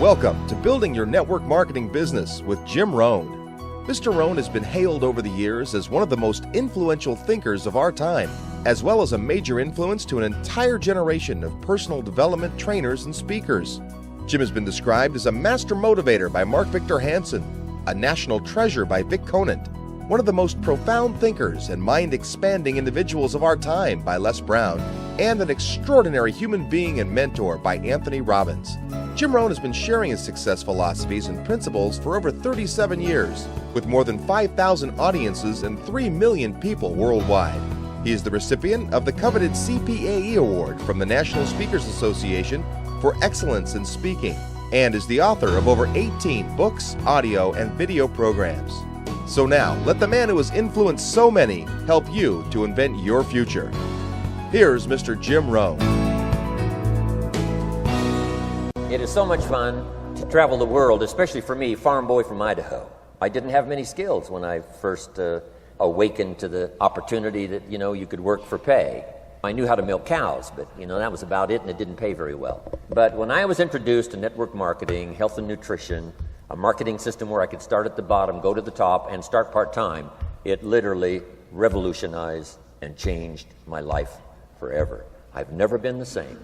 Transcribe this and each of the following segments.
Welcome to Building Your Network Marketing Business with Jim Rohn. Mr. Rohn has been hailed over the years as one of the most influential thinkers of our time, as well as a major influence to an entire generation of personal development trainers and speakers. Jim has been described as a master motivator by Mark Victor Hansen, a national treasure by Vic Conant, one of the most profound thinkers and mind-expanding individuals of our time by Les Brown, and an extraordinary human being and mentor by Anthony Robbins. Jim Rohn has been sharing his success philosophies and principles for over 37 years, with more than 5,000 audiences and 3 million people worldwide. He is the recipient of the coveted CPAE Award from the National Speakers Association for excellence in speaking, and is the author of over 18 books, audio, and video programs. So now, let the man who has influenced so many help you to invent your future. Here's Mr. Jim Rohn. It is so much fun to travel the world, especially for me, farm boy from Idaho. I didn't have many skills when I first awakened to the opportunity that, you could work for pay. I knew how to milk cows, but, that was about it, and it didn't pay very well. But when I was introduced to network marketing, health and nutrition, a marketing system where I could start at the bottom, go to the top, and start part-time, it literally revolutionized and changed my life forever. I've never been the same.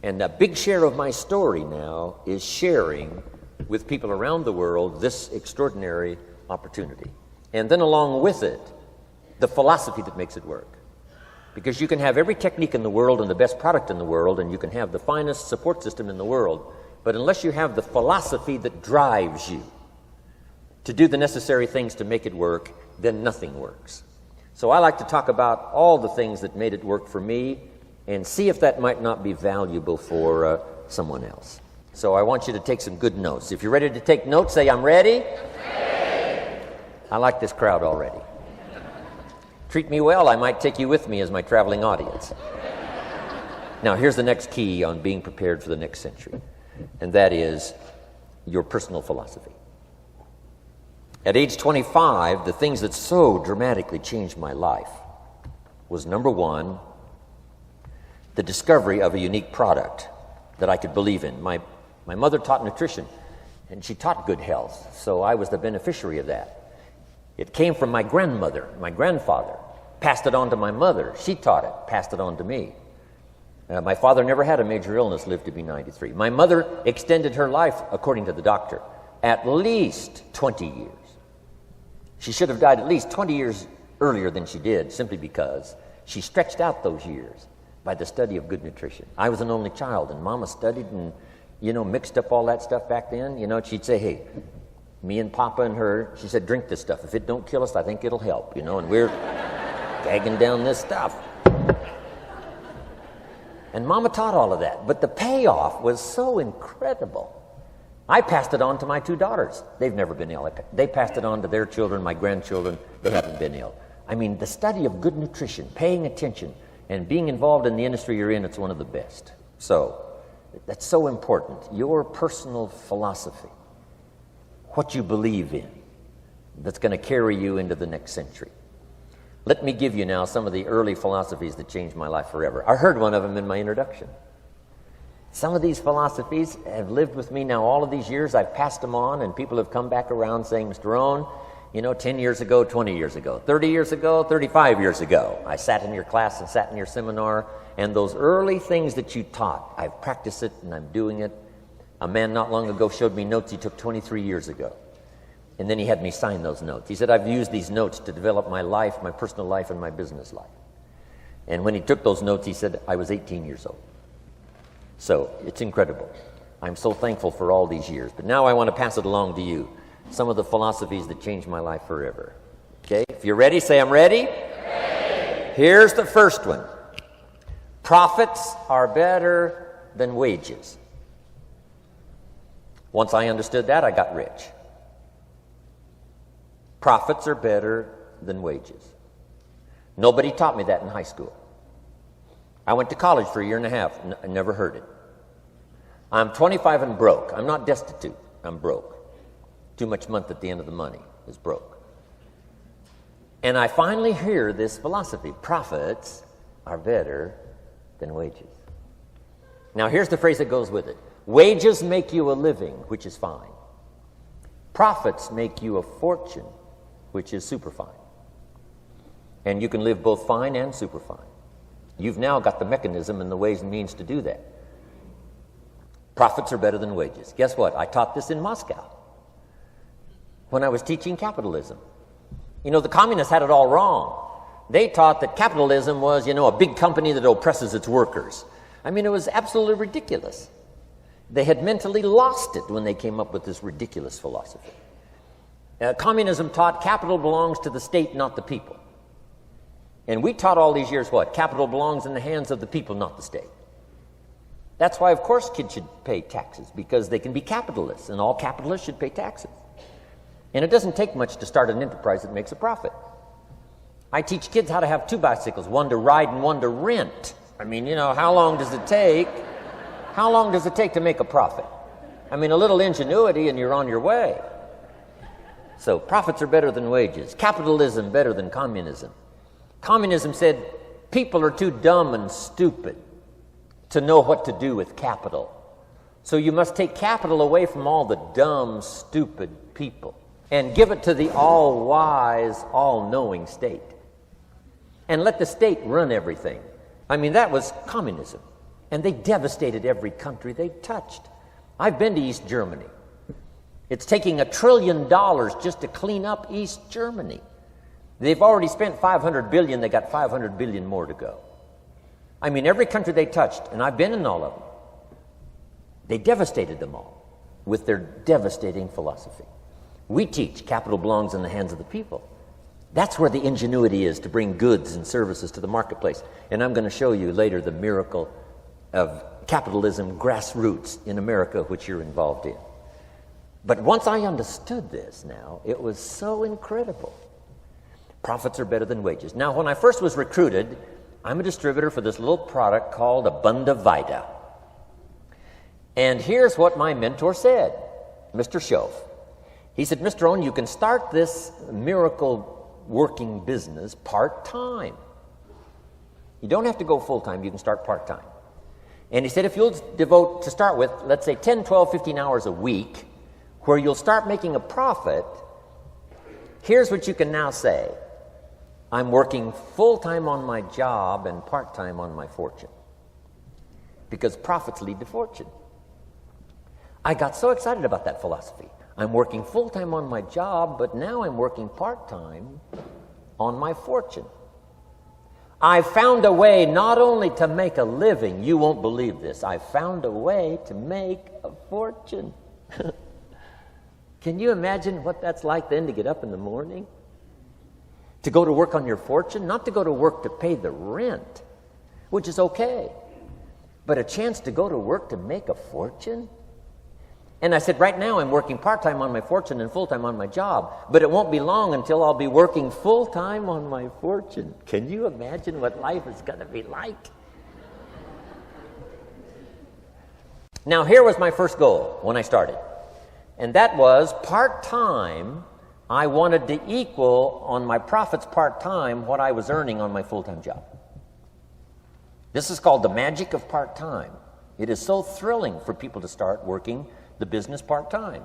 And a big share of my story now is sharing with people around the world this extraordinary opportunity. And then along with it, the philosophy that makes it work. Because you can have every technique in the world and the best product in the world, and you can have the finest support system in the world, but unless you have the philosophy that drives you to do the necessary things to make it work, then nothing works. So I like to talk about all the things that made it work for me and see if that might not be valuable for someone else. So I want you to take some good notes. If you're ready to take notes, say, "I'm ready." Ready. I like this crowd already. Treat me well, I might take you with me as my traveling audience. Now, here's the next key on being prepared for the next century, and that is your personal philosophy. At age 25, the things that so dramatically changed my life was, number one, the discovery of a unique product that I could believe in. My mother taught nutrition, and she taught good health, so I was the beneficiary of that. It came from my grandmother, my grandfather, passed it on to my mother. She taught it, passed it on to me. My father never had a major illness, lived to be 93. My mother extended her life, according to the doctor, at least 20 years. She should have died at least 20 years earlier than she did, simply because she stretched out those years by the study of good nutrition. I was an only child, and Mama studied and, mixed up all that stuff back then. She'd say, "Hey, me and Papa and her," she said, "drink this stuff. If it don't kill us, I think it'll help," and we're gagging down this stuff. And Mama taught all of that, but the payoff was so incredible. I passed it on to my 2 daughters. They've never been ill. They passed it on to their children, my grandchildren. They haven't been ill. I mean, the study of good nutrition, paying attention, and being involved in the industry you're in, it's one of the best. So, that's so important. Your personal philosophy, what you believe in, that's going to carry you into the next century. Let me give you now some of the early philosophies that changed my life forever. I heard one of them in my introduction. Some of these philosophies have lived with me now all of these years. I've passed them on, and people have come back around saying, "Mr. Rohn, 10 years ago, 20 years ago, 30 years ago, 35 years ago, I sat in your class and sat in your seminar, and those early things that you taught, I've practiced it and I'm doing it." A man not long ago showed me notes he took 23 years ago. And then he had me sign those notes. He said, "I've used these notes to develop my life, my personal life, and my business life." And when he took those notes, he said, I was 18 years old. So it's incredible. I'm so thankful for all these years. But now I want to pass it along to you. Some of the philosophies that changed my life forever. Okay? If you're ready, say, "I'm ready." Ready. Here's the first one. Profits are better than wages. Once I understood that, I got rich. Profits are better than wages. Nobody taught me that in high school. I went to college for a year and a half. I never heard it. I'm 25 and broke. I'm not destitute. I'm broke. Too much month at the end of the money is broke. And I finally hear this philosophy. Profits are better than wages. Now here's the phrase that goes with it. Wages make you a living, which is fine. Profits make you a fortune, which is super fine. And you can live both fine and super fine. You've now got the mechanism and the ways and means to do that. Profits are better than wages. Guess what? I taught this in Moscow when I was teaching capitalism. You know, the communists had it all wrong. They taught that capitalism was, a big company that oppresses its workers. I mean, it was absolutely ridiculous. They had mentally lost it when they came up with this ridiculous philosophy. Communism taught capital belongs to the state, not the people. And we taught all these years what? Capital belongs in the hands of the people, not the state. That's why, of course, kids should pay taxes, because they can be capitalists, and all capitalists should pay taxes. And it doesn't take much to start an enterprise that makes a profit. I teach kids how to have two bicycles, one to ride and one to rent. I mean, how long does it take? How long does it take to make a profit? I mean, a little ingenuity and you're on your way. So profits are better than wages. Capitalism better than communism. Communism said people are too dumb and stupid to know what to do with capital. So you must take capital away from all the dumb, stupid people and give it to the all-wise, all-knowing state. And let the state run everything. I mean, that was communism. And they devastated every country they touched. I've been to East Germany. It's taking $1 trillion just to clean up East Germany. They've already spent $500 billion. They got $500 billion more to go. I mean, every country they touched, and I've been in all of them, they devastated them all with their devastating philosophy. We teach capital belongs in the hands of the people. That's where the ingenuity is to bring goods and services to the marketplace. And I'm going to show you later the miracle of capitalism grassroots in America, which you're involved in. But once I understood this now, it was so incredible. Profits are better than wages. Now, when I first was recruited, I'm a distributor for this little product called Abunda Vita. And here's what my mentor said, Mr. Schoaf. He said, Mr. Rohn, you can start this miracle working business part-time. You don't have to go full-time. You can start part-time. And he said, if you'll devote, to start with, let's say 10, 12, 15 hours a week, where you'll start making a profit, here's what you can now say. I'm working full-time on my job and part-time on my fortune. Because profits lead to fortune. I got so excited about that philosophy. I'm working full-time on my job, but now I'm working part-time on my fortune. I found a way not only to make a living, you won't believe this, I found a way to make a fortune. Can you imagine what that's like then to get up in the morning? To go to work on your fortune? Not to go to work to pay the rent, which is okay, but a chance to go to work to make a fortune? And I said, right now I'm working part-time on my fortune and full-time on my job, but it won't be long until I'll be working full-time on my fortune. Can you imagine what life is going to be like? Now, here was my first goal when I started, and that was part-time. I wanted to equal on my profits part-time what I was earning on my full-time job. This is called the magic of part-time. It is so thrilling for people to start working the business part-time,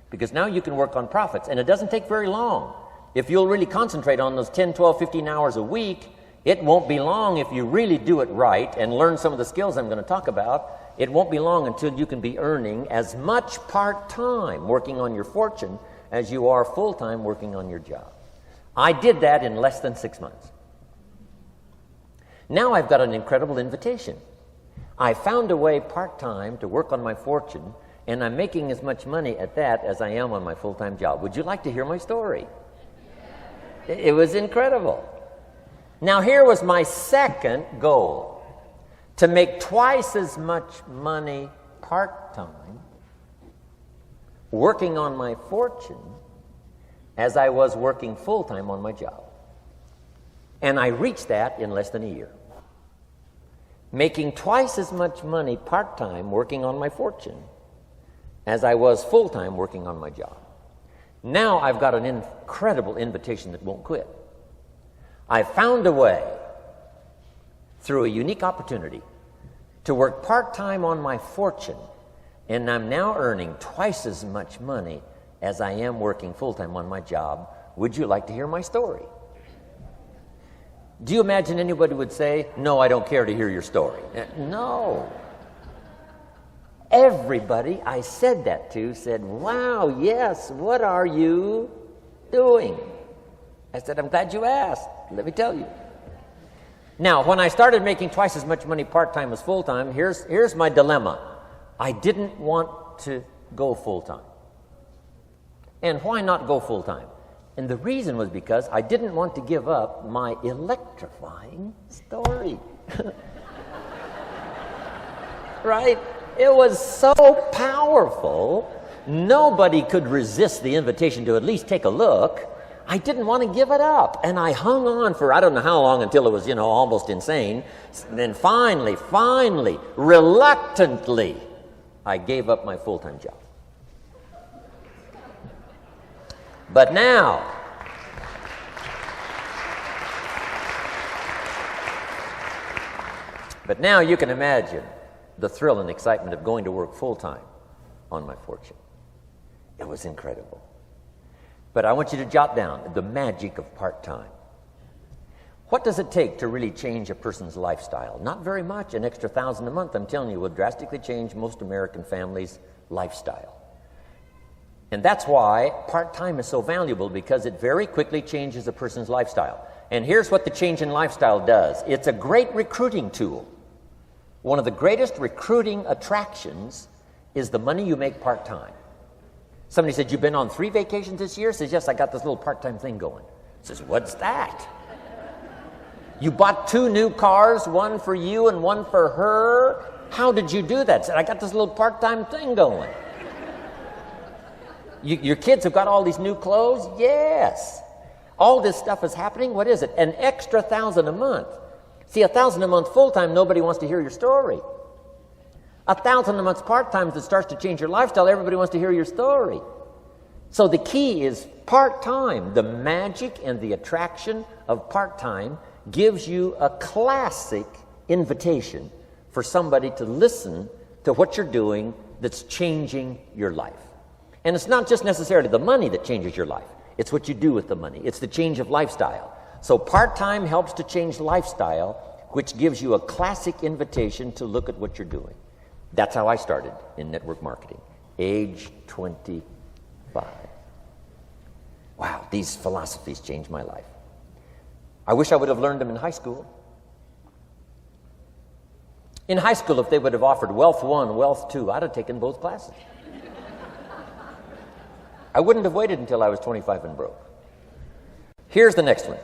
because now you can work on profits, and it doesn't take very long. If you'll really concentrate on those 10, 12, 15 hours a week, it won't be long if you really do it right and learn some of the skills I'm going to talk about. It won't be long until you can be earning as much part-time working on your fortune as you are full-time working on your job. I did that in less than 6 months. Now I've got an incredible invitation. I found a way part-time to work on my fortune, and I'm making as much money at that as I am on my full-time job. Would you like to hear my story? It was incredible. Now, here was my second goal, to make twice as much money part-time working on my fortune as I was working full-time on my job. And I reached that in less than a year. Making twice as much money part-time working on my fortune as I was full-time working on my job. Now I've got an incredible invitation that won't quit. I found a way, through a unique opportunity, to work part-time on my fortune And I'm now earning twice as much money as I am working full-time on my job. Would you like to hear my story? Do you imagine anybody would say, no, I don't care to hear your story? No. Everybody I said that to said, wow, yes, what are you doing? I said, I'm glad you asked. Let me tell you. Now, when I started making twice as much money part-time as full-time, here's my dilemma. I didn't want to go full-time. And why not go full-time? And the reason was because I didn't want to give up my electrifying story. Right? It was so powerful, nobody could resist the invitation to at least take a look. I didn't want to give it up. And I hung on for I don't know how long until it was, almost insane. And then finally, reluctantly, I gave up my full-time job. But now, you can imagine the thrill and excitement of going to work full-time on my fortune. It was incredible. But I want you to jot down the magic of part-time. What does it take to really change a person's lifestyle? Not very much. An extra $1,000 a month, I'm telling you, will drastically change most American families' lifestyle. And that's why part-time is so valuable, because it very quickly changes a person's lifestyle. And here's what the change in lifestyle does. It's a great recruiting tool. One of the greatest recruiting attractions is the money you make part-time. Somebody said, you've been on 3 vacations this year? Says, yes, I got this little part-time thing going. Says, what's that? You bought 2 new cars, one for you and one for her? How did you do that? Said, I got this little part-time thing going. Your kids have got all these new clothes? Yes. All this stuff is happening. What is it? An extra $1,000 a month. See, $1,000 a month full-time, nobody wants to hear your story. $1,000 a month part-time that starts to change your lifestyle, everybody wants to hear your story. So the key is part-time. The magic and the attraction of part-time gives you a classic invitation for somebody to listen to what you're doing that's changing your life. And it's not just necessarily the money that changes your life. It's what you do with the money. It's the change of lifestyle. So part-time helps to change lifestyle, which gives you a classic invitation to look at what you're doing. That's how I started in network marketing, age 25. Wow, these philosophies changed my life. I wish I would have learned them in high school. In high school, if they would have offered Wealth 1, Wealth 2, I'd have taken both classes. I wouldn't have waited until I was 25 and broke. Here's the next one.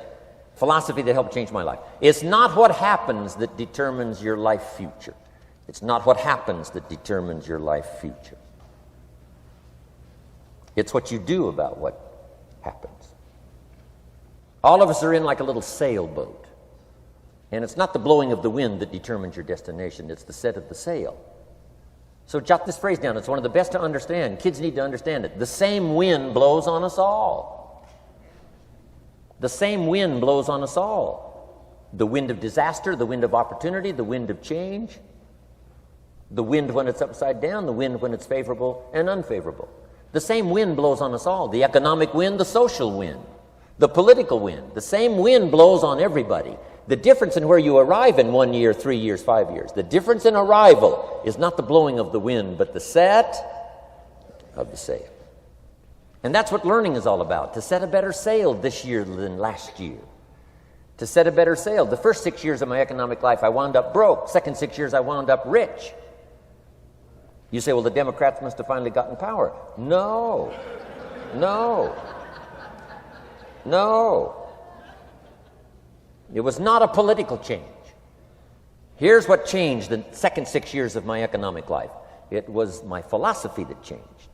Philosophy that helped change my life. It's not what happens that determines your life future. It's not what happens that determines your life future. It's what you do about what happens. All of us are in like a little sailboat. And it's not the blowing of the wind that determines your destination. It's the set of the sail. So jot this phrase down. It's one of the best to understand. Kids need to understand it. The same wind blows on us all. The same wind blows on us all. The wind of disaster, the wind of opportunity, the wind of change. The wind when it's upside down, the wind when it's favorable and unfavorable. The same wind blows on us all. The economic wind, the social wind, the political wind. The same wind blows on everybody. The difference in where you arrive in 1 year, 3 years, 5 years, the difference in arrival is not the blowing of the wind, but the set of the sail. And that's what learning is all about, to set a better sail this year than last year. To set a better sail. The first 6 years of my economic life, I wound up broke. Second 6 years, I wound up rich. You say, well, the Democrats must have finally gotten power. No. It was not a political change. Here's what changed the second 6 years of my economic life. It was my philosophy that changed.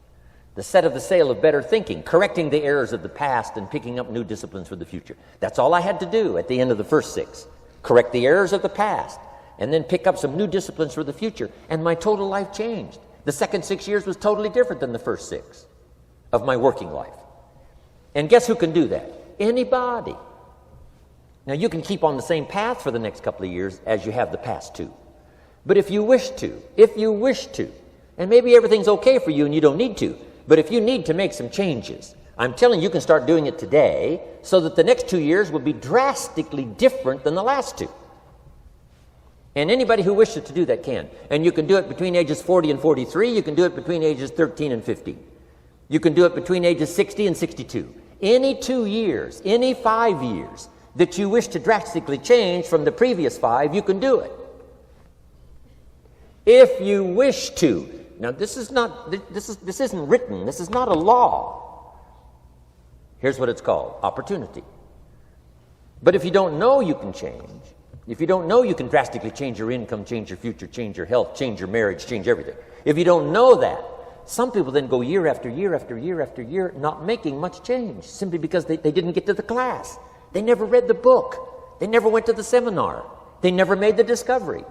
The set of the sail of better thinking, correcting the errors of the past and picking up new disciplines for the future. That's all I had to do at the end of the first 6. Correct the errors of the past and then pick up some new disciplines for the future. And my total life changed. The second 6 years was totally different than the first 6 of my working life. And guess who can do that? Anybody. Now, you can keep on the same path for the next couple of years as you have the past 2. But if you wish to, And maybe everything's okay for you and you don't need to. But if you need to make some changes, I'm telling you, you can start doing it today so that the next 2 years will be drastically different than the last 2. And anybody who wishes to do that can. And you can do it between ages 40 and 43. You can do it between ages 13 and 15. You can do it between ages 60 and 62. Any 2 years, any 5 years that you wish to drastically change from the previous 5, you can do it. If you wish to. Now, this isn't written. This is not a law. Here's what it's called: opportunity. But if you don't know you can change, if you don't know you can drastically change your income, change your future, change your health, change your marriage, change everything, if you don't know that, some people then go year after year after year after year not making much change simply because they didn't get to the class. They never read the book. They never went to the seminar. They never made the discovery.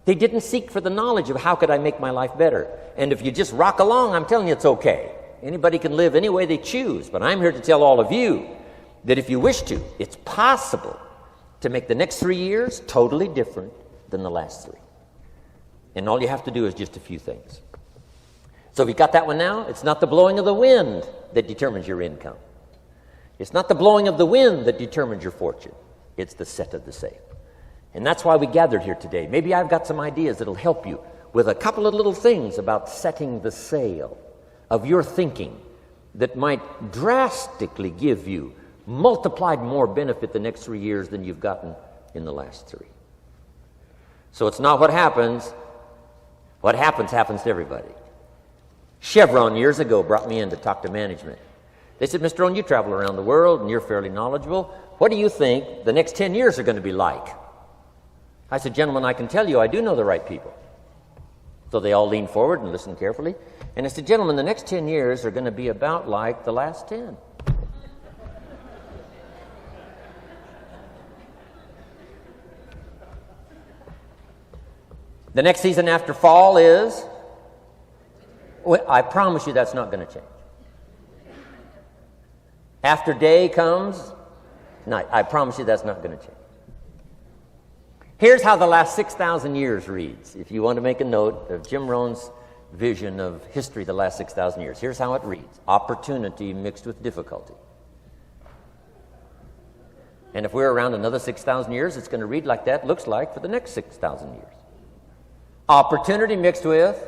They didn't seek for the knowledge of how could I make my life better. And if you just rock along, I'm telling you it's okay. Anybody can live any way they choose. But I'm here to tell all of you that if you wish to, it's possible to make the next 3 years totally different than the last 3. And all you have to do is just a few things. So if you got that one now, it's not the blowing of the wind that determines your income. It's not the blowing of the wind that determines your fortune. It's the set of the sail. And that's why we gathered here today. Maybe I've got some ideas that'll help you with a couple of little things about setting the sail of your thinking that might drastically give you multiplied more benefit the next 3 years than you've gotten in the last 3. So it's not what happens. What happens to everybody. Chevron years ago brought me in to talk to management. They said, Mr. Rohn, you travel around the world and you're fairly knowledgeable. What do you think the next 10 years are going to be like? I said, gentlemen, I can tell you I do know the right people. So they all leaned forward and listened carefully. And I said, gentlemen, the next 10 years are going to be about like the last 10. The next season after fall is, well, I promise you that's not going to change. After day comes night. I promise you that's not going to change. Here's how the last 6,000 years reads. If you want to make a note of Jim Rohn's vision of history the last 6,000 years, here's how it reads. Opportunity mixed with difficulty. And if we're around another 6,000 years, it's going to read like that looks like for the next 6,000 years. Opportunity mixed with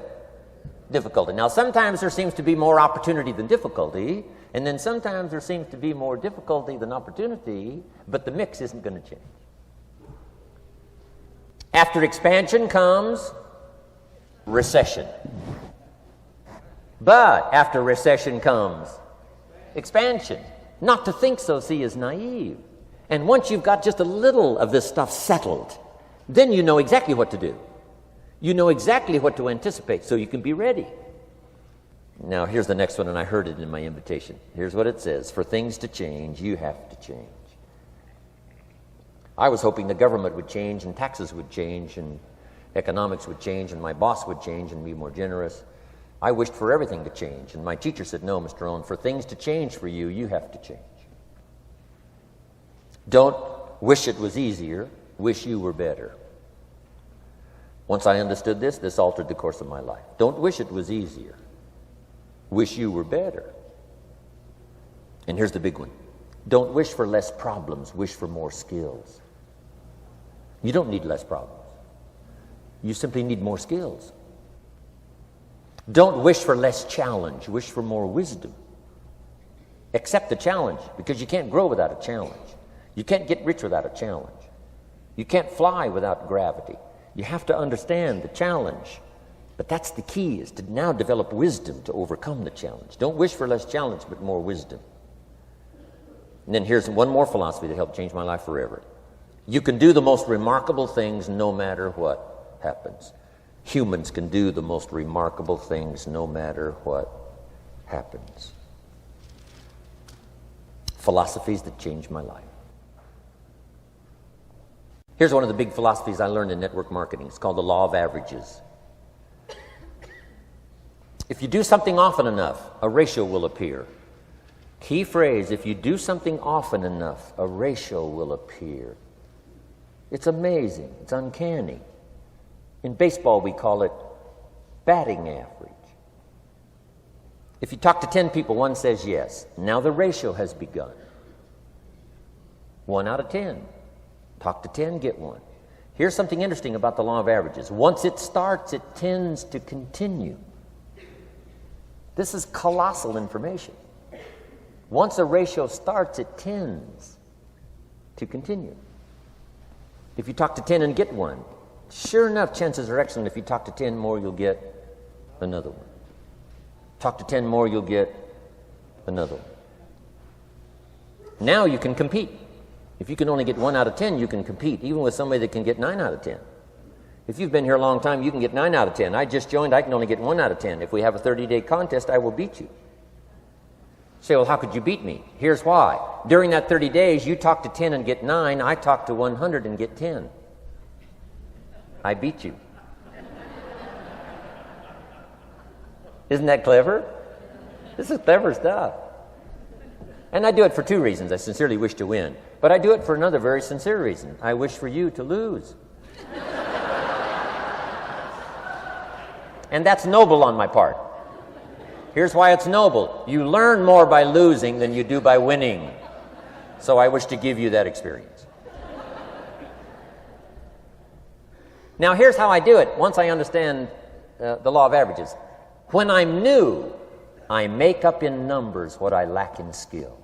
difficulty. Now, sometimes there seems to be more opportunity than difficulty, and then sometimes there seems to be more difficulty than opportunity, but the mix isn't going to change. After expansion comes recession. But after recession comes expansion. Not to think so, see, is naive. And once you've got just a little of this stuff settled, then you know exactly what to do. You know exactly what to anticipate, so you can be ready. Now, here's the next one, and I heard it in my invitation. Here's what it says. For things to change, you have to change. I was hoping the government would change, and taxes would change, and economics would change, and my boss would change and be more generous. I wished for everything to change, and my teacher said, no, Mr. Rohn, for things to change for you, you have to change. Don't wish it was easier, wish you were better. Once I understood this, this altered the course of my life. Don't wish it was easier. Wish you were better. And here's the big one. Don't wish for less problems. Wish for more skills. You don't need less problems. You simply need more skills. Don't wish for less challenge. Wish for more wisdom. Accept the challenge, because you can't grow without a challenge. You can't get rich without a challenge. You can't fly without gravity. You have to understand the challenge. But that's the key, is to now develop wisdom to overcome the challenge. Don't wish for less challenge, but more wisdom. And then here's one more philosophy that helped change my life forever. You can do the most remarkable things no matter what happens. Humans can do the most remarkable things no matter what happens. Philosophies that changed my life. Here's one of the big philosophies I learned in network marketing. It's called the law of averages. If you do something often enough, a ratio will appear. Key phrase, if you do something often enough, a ratio will appear. It's amazing. It's uncanny. In baseball, we call it batting average. If you talk to 10 people, one says yes. Now the ratio has begun. 1 out of 10. Talk to 10, get 1. Here's something interesting about the law of averages. Once it starts, it tends to continue. This is colossal information. Once a ratio starts, it tends to continue. If you talk to 10 and get 1, sure enough, chances are excellent. If you talk to 10 more, you'll get another one. Talk to 10 more, you'll get another one. Now you can compete. If you can only get 1 out of 10, you can compete, even with somebody that can get 9 out of 10. If you've been here a long time, you can get 9 out of 10. I just joined, I can only get 1 out of 10. If we have a 30-day contest, I will beat you. Say, well, how could you beat me? Here's why. During that 30 days, you talk to 10 and get 9. I talk to 100 and get 10. I beat you. Isn't that clever? This is clever stuff. And I do it for 2 reasons. I sincerely wish to win. But I do it for another very sincere reason. I wish for you to lose. And that's noble on my part. Here's why it's noble. You learn more by losing than you do by winning. So I wish to give you that experience. Now here's how I do it once I understand the law of averages. When I'm new, I make up in numbers what I lack in skill.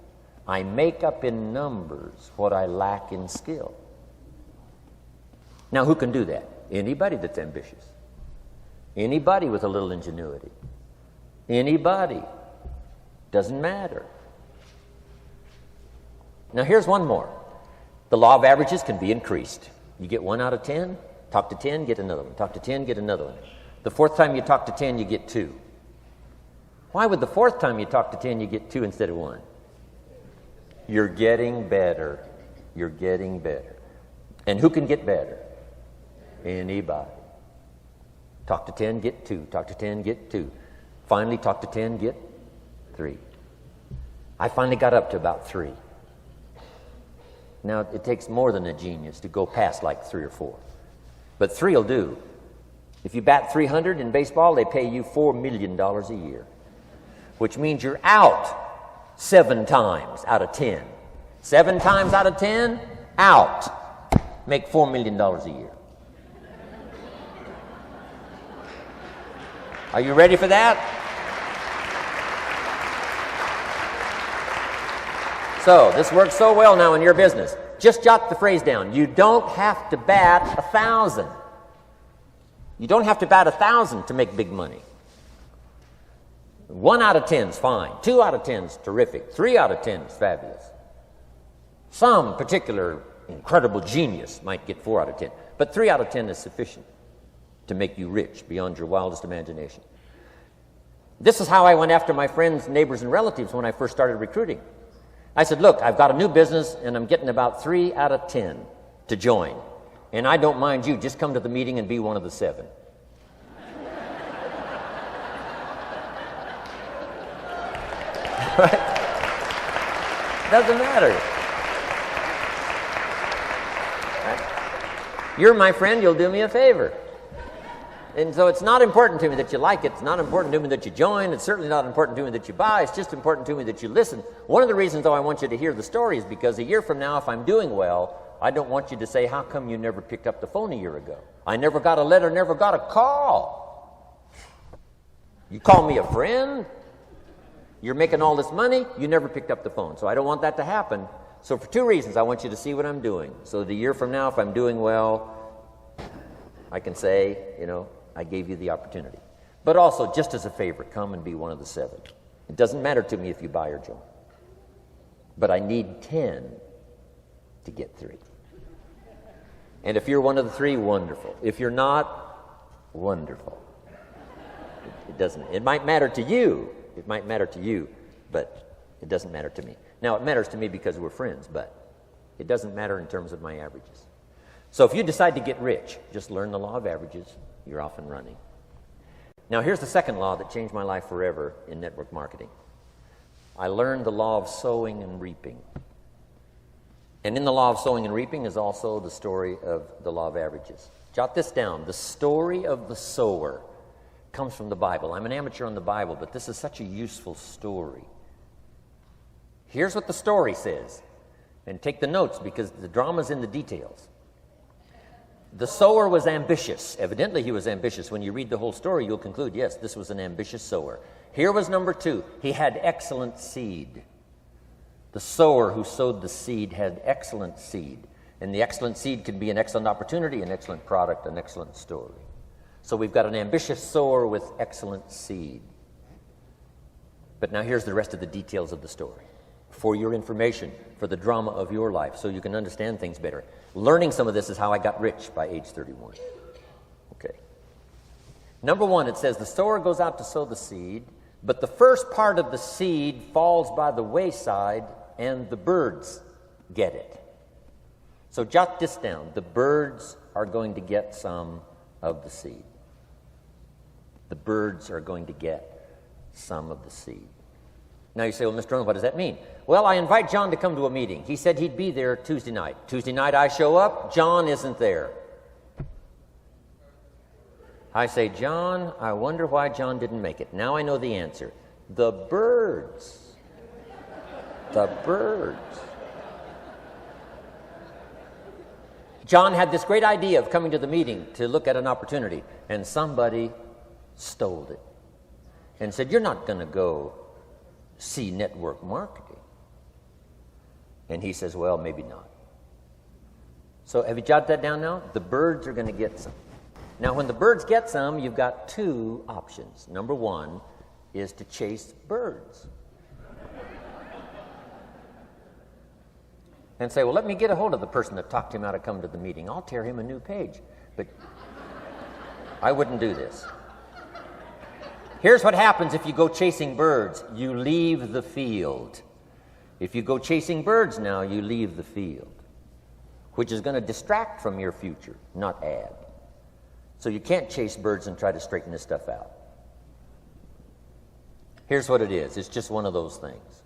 I make up in numbers what I lack in skill. Now who can do that? Anybody that's ambitious. Anybody with a little ingenuity. Anybody. Doesn't matter. Now here's one more. The law of averages can be increased. You get 1 out of 10, talk to 10, get another one. Talk to 10, get another one. The 4th time you talk to 10, you get 2. Why would the 4th time you talk to 10, you get 2 instead of 1? You're getting better. You're getting better. And who can get better? Anybody. Talk to 10, get 2. Talk to 10, get 2. Finally, talk to 10, get 3. I finally got up to about 3. Now, it takes more than a genius to go past like 3 or 4. But 3 will do. If you bat 300 in baseball, they pay you $4 million a year, which means you're out 7 times out of 10. 7 times out of 10, out. Make $4 million a year. Are you ready for that? So, this works so well now in your business. Just jot the phrase down. You don't have to bat 1,000. You don't have to bat 1,000 to make big money. 1 out of 10 is fine. 2 out of 10 is terrific. 3 out of 10 is fabulous. Some particular incredible genius might get 4 out of 10. But 3 out of 10 is sufficient to make you rich beyond your wildest imagination. This is how I went after my friends, neighbors, and relatives when I first started recruiting. I said, look, I've got a new business, and I'm getting about 3 out of 10 to join. And I don't mind you. Just come to the meeting and be one of the 7. Right? Doesn't matter. Right? You're my friend. You'll do me a favor. And so it's not important to me that you like it. It's not important to me that you join. It's certainly not important to me that you buy. It's just important to me that you listen. One of the reasons, though, I want you to hear the story is because a year from now, if I'm doing well, I don't want you to say, how come you never picked up the phone a year ago? I never got a letter, never got a call. You call me a friend? You're making all this money? You never picked up the phone. So I don't want that to happen. So for 2 reasons, I want you to see what I'm doing. So that a year from now, if I'm doing well, I can say, you know, I gave you the opportunity. But also, just as a favor, come and be one of the 7. It doesn't matter to me if you buy or join. But I need 10 to get 3. And if you're one of the 3, wonderful. If you're not, wonderful. It doesn't. It might matter to you. It might matter to you, but it doesn't matter to me. Now, it matters to me because we're friends, but it doesn't matter in terms of my averages. So if you decide to get rich, just learn the law of averages. You're off and running. Now, here's the second law that changed my life forever in network marketing. I learned the law of sowing and reaping. And in the law of sowing and reaping is also the story of the law of averages. Jot this down. The story of the sower comes from the Bible. I'm an amateur on the Bible, but this is such a useful story. Here's what the story says. And take the notes because the drama's in the details. The sower was ambitious. Evidently, he was ambitious. When you read the whole story, you'll conclude, yes, this was an ambitious sower. Here was number 2. He had excellent seed. The sower who sowed the seed had excellent seed. And the excellent seed can be an excellent opportunity, an excellent product, an excellent story. So we've got an ambitious sower with excellent seed. But now here's the rest of the details of the story. For your information, for the drama of your life, so you can understand things better. Learning some of this is how I got rich by age 31. Okay. Number 1, it says the sower goes out to sow the seed, but the first part of the seed falls by the wayside and the birds get it. So jot this down. The birds are going to get some of the seed. The birds are going to get some of the seed. Now you say, well, Mr. Rohn, what does that mean? Well, I invite John to come to a meeting. He said he'd be there Tuesday night. Tuesday night I show up, John isn't there. I say, John, I wonder why John didn't make it. Now I know the answer. The birds. The birds. John had this great idea of coming to the meeting to look at an opportunity, and somebody stole it and said, you're not going to go see network marketing. And he says, well, maybe not. So have you jotted that down now? The birds are going to get some. Now, when the birds get some, you've got 2 options. Number 1 is to chase birds. And say, well, let me get a hold of the person that talked him out of coming to the meeting. I'll tear him a new page. But I wouldn't do this. Here's what happens if you go chasing birds. You leave the field. If you go chasing birds now, you leave the field, which is going to distract from your future, not add. So you can't chase birds and try to straighten this stuff out. Here's what it is. It's just one of those things.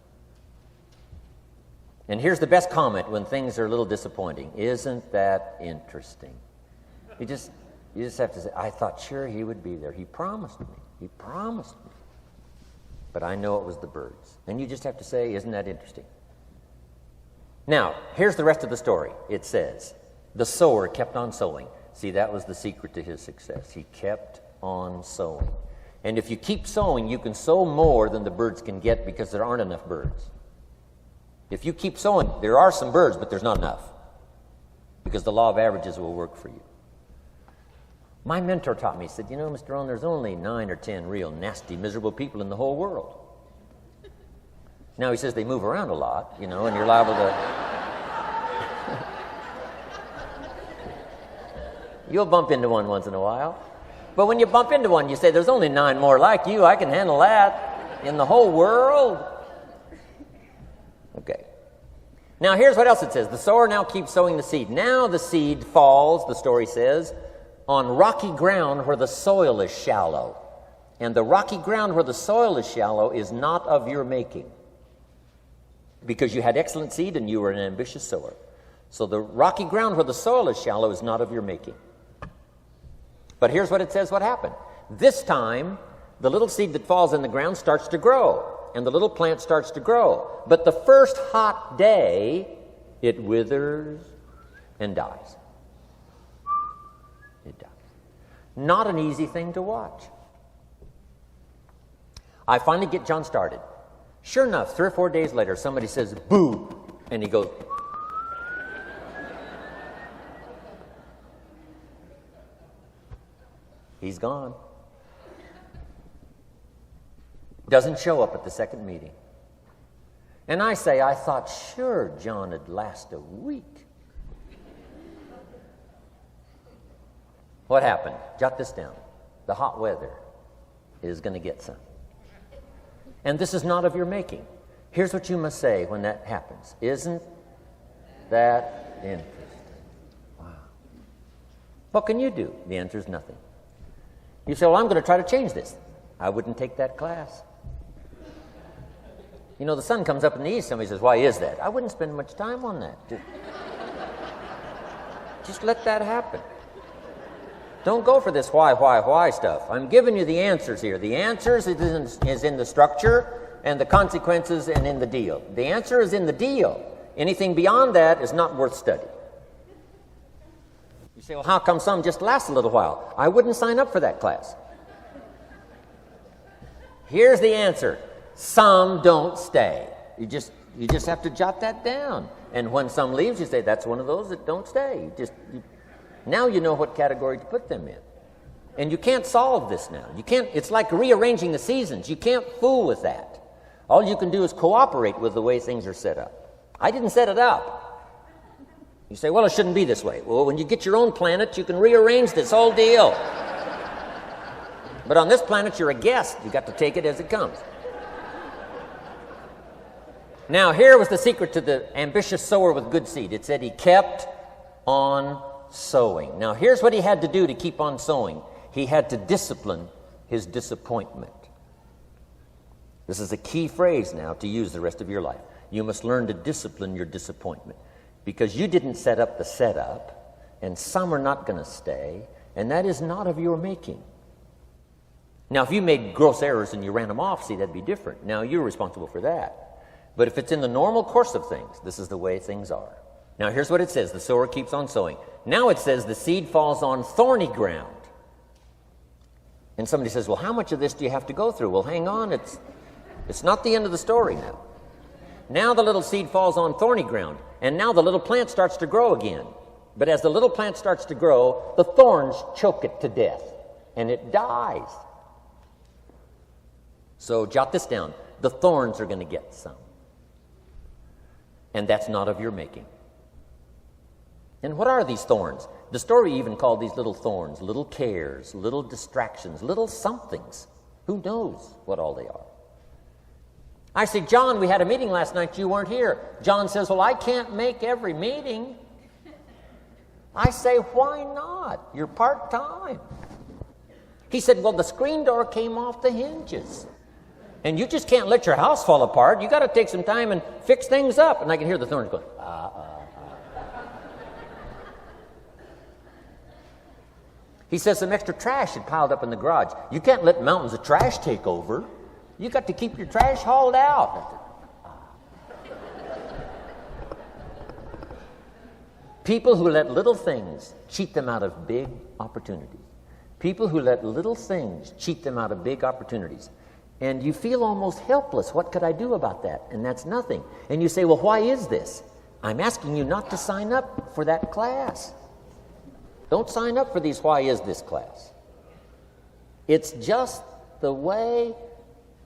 And here's the best comment when things are a little disappointing. Isn't that interesting? You just have to say, I thought sure he would be there. He promised me. He promised me. But I know it was the birds. And you just have to say, isn't that interesting? Now, here's the rest of the story. It says, the sower kept on sowing. See, that was the secret to his success. He kept on sowing. And if you keep sowing, you can sow more than the birds can get because there aren't enough birds. If you keep sowing, there are some birds, but there's not enough because the law of averages will work for you. My mentor taught me, he said, you know, Mr. Rohn, there's only 9 or 10 real nasty, miserable people in the whole world. Now, he says they move around a lot, you know, and you're liable to... You'll bump into one once in a while. But when you bump into one, you say, there's only 9 more like you. I can handle that in the whole world. Okay. Now, here's what else it says. The sower now keeps sowing the seed. Now the seed falls, the story says, on rocky ground where the soil is shallow. And the rocky ground where the soil is shallow is not of your making, because you had excellent seed and you were an ambitious sower. So the rocky ground where the soil is shallow is not of your making. But here's what it says what happened. This time, the little seed that falls in the ground starts to grow, and the little plant starts to grow. But the first hot day, it withers and dies. It dies. Not an easy thing to watch. I finally get John started. Sure enough, 3 or 4 days later, somebody says, boo, and he goes, he's gone. Doesn't show up at the second meeting. And I say, I thought sure John would last a week. What happened? Jot this down. The hot weather is going to get some. And this is not of your making. Here's what you must say when that happens. Isn't that interesting? Wow. What can you do? The answer is nothing. You say, well, I'm going to try to change this. I wouldn't take that class. You know, the sun comes up in the east. Somebody says, why is that? I wouldn't spend much time on that. Just let that happen. Don't go for this why stuff. I'm giving you the answers here. The answers is in the structure, and the consequences and in the deal. The answer is in the deal. Anything beyond that is not worth study. You say, well, how come some just last a little while? I wouldn't sign up for that class. Here's the answer. Some don't stay. You just have to jot that down. And when some leaves, you say, that's one of those that don't stay. Now you know what category to put them in. And you can't solve this now. It's like rearranging the seasons. You can't fool with that. All you can do is cooperate with the way things are set up. I didn't set it up. You say, well, it shouldn't be this way. Well, when you get your own planet, you can rearrange this whole deal. But on this planet, you're a guest. You got to take it as it comes. Now, here was the secret to the ambitious sower with good seed. It said he kept on sowing. Now, here's what he had to do to keep on sowing. He had to discipline his disappointment. This is a key phrase now to use the rest of your life. You must learn to discipline your disappointment, because you didn't set up the setup, and some are not going to stay, and that is not of your making. Now, if you made gross errors and you ran them off, see, that'd be different. Now, you're responsible for that. But if it's in the normal course of things, this is the way things are. Now, here's what it says. The sower keeps on sowing. Now it says the seed falls on thorny ground. And somebody says, well, how much of this do you have to go through? Well, hang on. It's not the end of the story now. Now the little seed falls on thorny ground. And now the little plant starts to grow again. But as the little plant starts to grow, the thorns choke it to death. And it dies. So jot this down. The thorns are going to get some. And that's not of your making. And what are these thorns? The story even called these little thorns, little cares, little distractions, little somethings. Who knows what all they are? I say, John, we had a meeting last night. You weren't here. John says, well, I can't make every meeting. I say, why not? You're part-time. He said, well, the screen door came off the hinges. And you just can't let your house fall apart. You got to take some time and fix things up. And I can hear the thorns going, He says some extra trash had piled up in the garage. You can't let mountains of trash take over. You got to keep your trash hauled out. People who let little things cheat them out of big opportunities. People who let little things cheat them out of big opportunities. And you feel almost helpless. What could I do about that? And that's nothing. And you say, well, why is this? I'm asking you not to sign up for that class. Don't sign up for these why is this class. It's just the way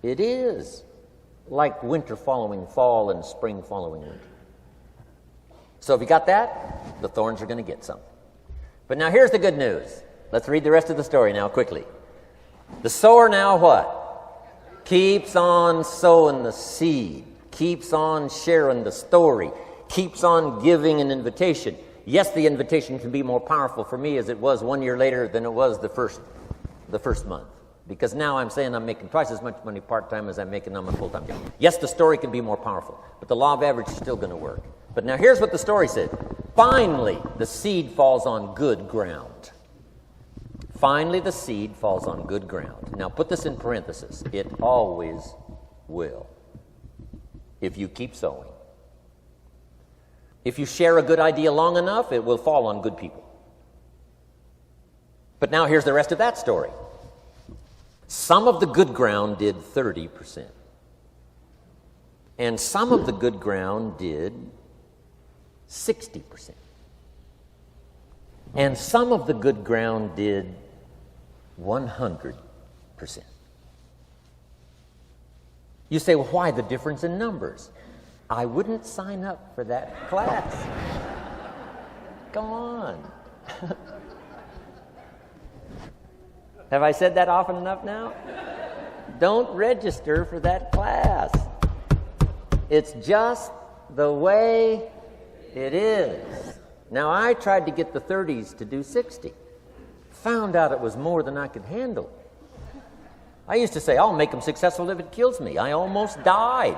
it is. Like winter following fall and spring following winter. So if you got that, the thorns are going to get some. But now here's the good news. Let's read the rest of the story now quickly. The sower now what? Keeps on sowing the seed, keeps on sharing the story, keeps on giving an invitation. Yes, the invitation can be more powerful for me as it was 1 year later than it was the first month. Because now I'm saying I'm making twice as much money part-time as I'm making on my full-time job. Yes, the story can be more powerful, but the law of average is still going to work. But now here's what the story said. Finally, the seed falls on good ground. Finally, the seed falls on good ground. Now, put this in parentheses. It always will, if you keep sowing. If you share a good idea long enough, it will fall on good people. But now here's the rest of that story. Some of the good ground did 30%. And some of the good ground did 60%. And some of the good ground did 100%. You say, well, why the difference in numbers? I wouldn't sign up for that class. Come on. Have I said that often enough now? Don't register for that class. It's just the way it is. Now, I tried to get the 30s to do 60. Found out it was more than I could handle. I used to say, I'll make them successful if it kills me. I almost died.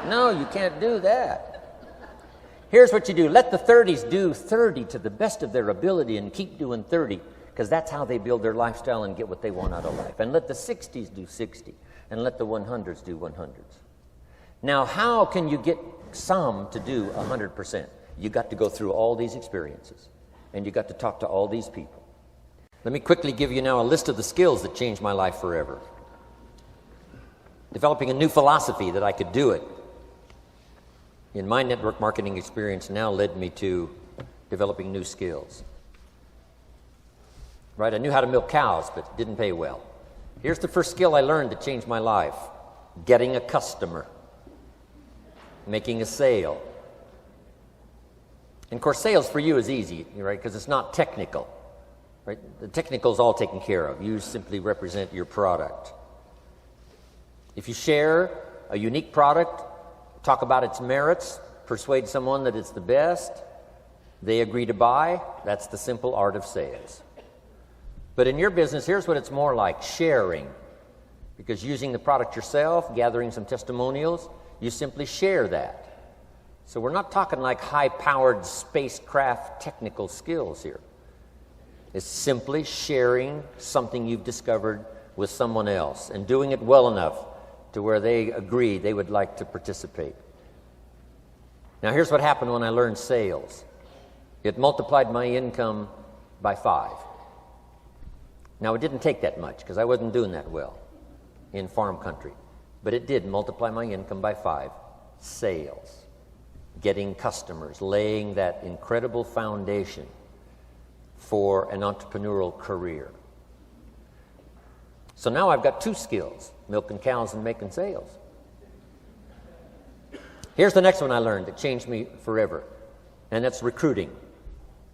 No, you can't do that. Here's what you do. Let the 30s do 30 to the best of their ability and keep doing 30. because that's how they build their lifestyle and get what they want out of life. And let the 60s do 60, and let the 100s do 100s. Now, how can you get some to do 100%? You got to go through all these experiences, and you got to talk to all these people. Let me quickly give you now a list of the skills that changed my life forever. Developing a new philosophy that I could do it in my network marketing experience now led me to developing new skills. Right? I knew how to milk cows, but it didn't pay well. Here's the first skill I learned that changed my life: getting a customer, making a sale. And of course, sales for you is easy, right? Because it's not technical. Right? The technical is all taken care of. You simply represent your product. If you share a unique product, talk about its merits, persuade someone that it's the best, they agree to buy, that's the simple art of sales. But in your business, here's what it's more like: sharing. Because using the product yourself, gathering some testimonials, you simply share that. So we're not talking like high-powered spacecraft technical skills here. It's simply sharing something you've discovered with someone else and doing it well enough to where they agree they would like to participate. Now, here's what happened when I learned sales. It multiplied my income by 5. Now, it didn't take that much because I wasn't doing that well in farm country, but it did multiply my income by 5. Sales, getting customers, laying that incredible foundation for an entrepreneurial career. So now I've got 2 skills: milking cows and making sales. Here's the next one I learned that changed me forever, and that's recruiting,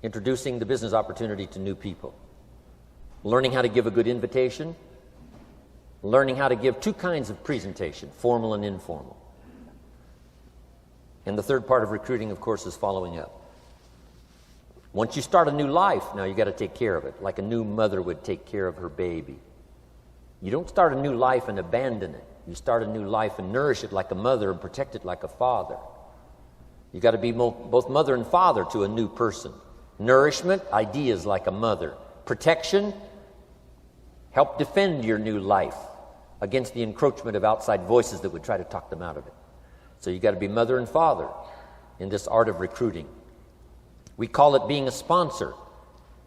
introducing the business opportunity to new people, learning how to give a good invitation, learning how to give 2 kinds of presentation, formal and informal. And the third part of recruiting, of course, is following up. Once you start a new life, now you got to take care of it, like a new mother would take care of her baby. You don't start a new life and abandon it. You start a new life and nourish it like a mother and protect it like a father. You got to be both mother and father to a new person. Nourishment, ideas like a mother. Protection, help defend your new life against the encroachment of outside voices that would try to talk them out of it. So you got to be mother and father in this art of recruiting. We call it being a sponsor.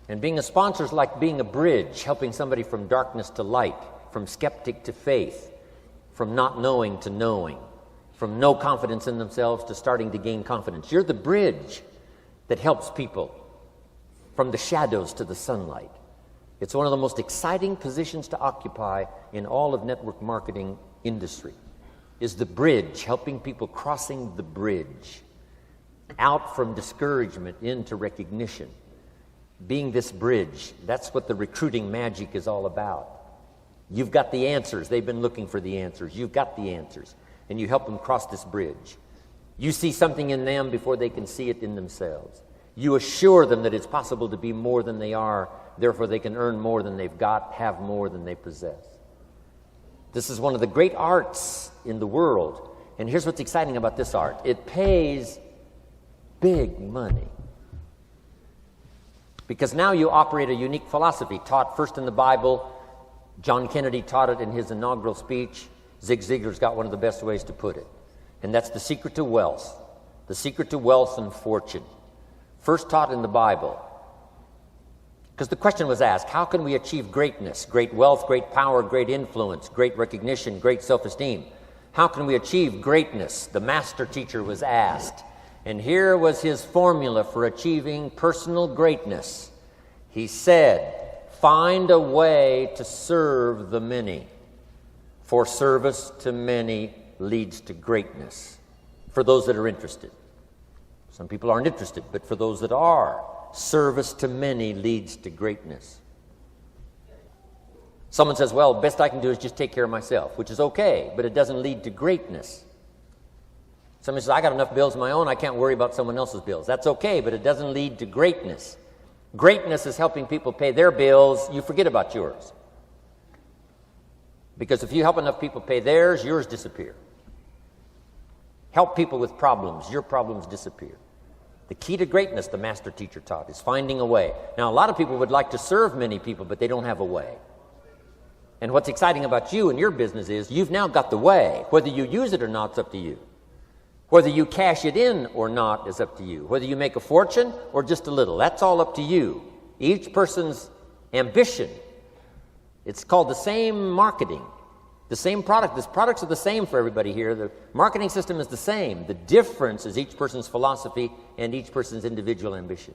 And being a sponsor is like being a bridge, helping somebody from darkness to light, from skeptic to faith, from not knowing to knowing, from no confidence in themselves to starting to gain confidence. You're the bridge that helps people from the shadows to the sunlight. It's one of the most exciting positions to occupy in all of network marketing industry, is the bridge, helping people crossing the bridge out from discouragement into recognition. Being this bridge, that's what the recruiting magic is all about. You've got the answers. They've been looking for the answers. You've got the answers, and you help them cross this bridge. You see something in them before they can see it in themselves. You assure them that it's possible to be more than they are, therefore they can earn more than they've got, have more than they possess. This is one of the great arts in the world, and here's what's exciting about this art. It pays big money. Because now you operate a unique philosophy taught first in the Bible. John Kennedy taught it in his inaugural speech. Zig Ziglar's got one of the best ways to put it. And that's the secret to wealth. The secret to wealth and fortune. First taught in the Bible. Because the question was asked, how can we achieve greatness, great wealth, great power, great influence, great recognition, great self-esteem? How can we achieve greatness? The master teacher was asked. And here was his formula for achieving personal greatness. He said, find a way to serve the many, for service to many leads to greatness. For those that are interested. Some people aren't interested, but for those that are, service to many leads to greatness. Someone says, well, best I can do is just take care of myself, which is okay, but it doesn't lead to greatness. Somebody says, I got enough bills of my own, I can't worry about someone else's bills. That's okay, but it doesn't lead to greatness. Greatness is helping people pay their bills, you forget about yours. Because if you help enough people pay theirs, yours disappear. Help people with problems, your problems disappear. The key to greatness, the master teacher taught, is finding a way. Now, a lot of people would like to serve many people, but they don't have a way. And what's exciting about you and your business is you've now got the way. Whether you use it or not, it's up to you. Whether you cash it in or not is up to you. Whether you make a fortune or just a little, that's all up to you. Each person's ambition. It's called the same marketing. The same product. The products are the same for everybody here. The marketing system is the same. The difference is each person's philosophy and each person's individual ambition.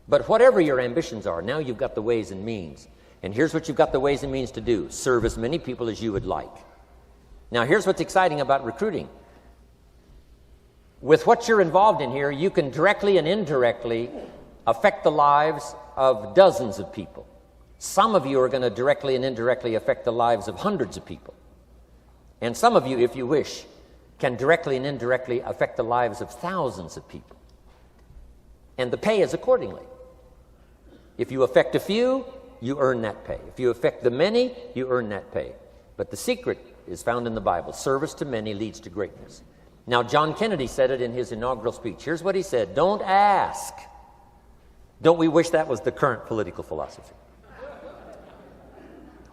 But whatever your ambitions are, now you've got the ways and means. And here's what you've got the ways and means to do. Serve as many people as you would like. Now, here's what's exciting about recruiting. With what you're involved in here, you can directly and indirectly affect the lives of dozens of people. Some of you are going to directly and indirectly affect the lives of hundreds of people. And some of you, if you wish, can directly and indirectly affect the lives of thousands of people. And the pay is accordingly. If you affect a few, you earn that pay. If you affect the many, you earn that pay. But the secret is found in the Bible. Service to many leads to greatness. Now, John Kennedy said it in his inaugural speech. Here's what he said: don't ask. Don't we wish that was the current political philosophy?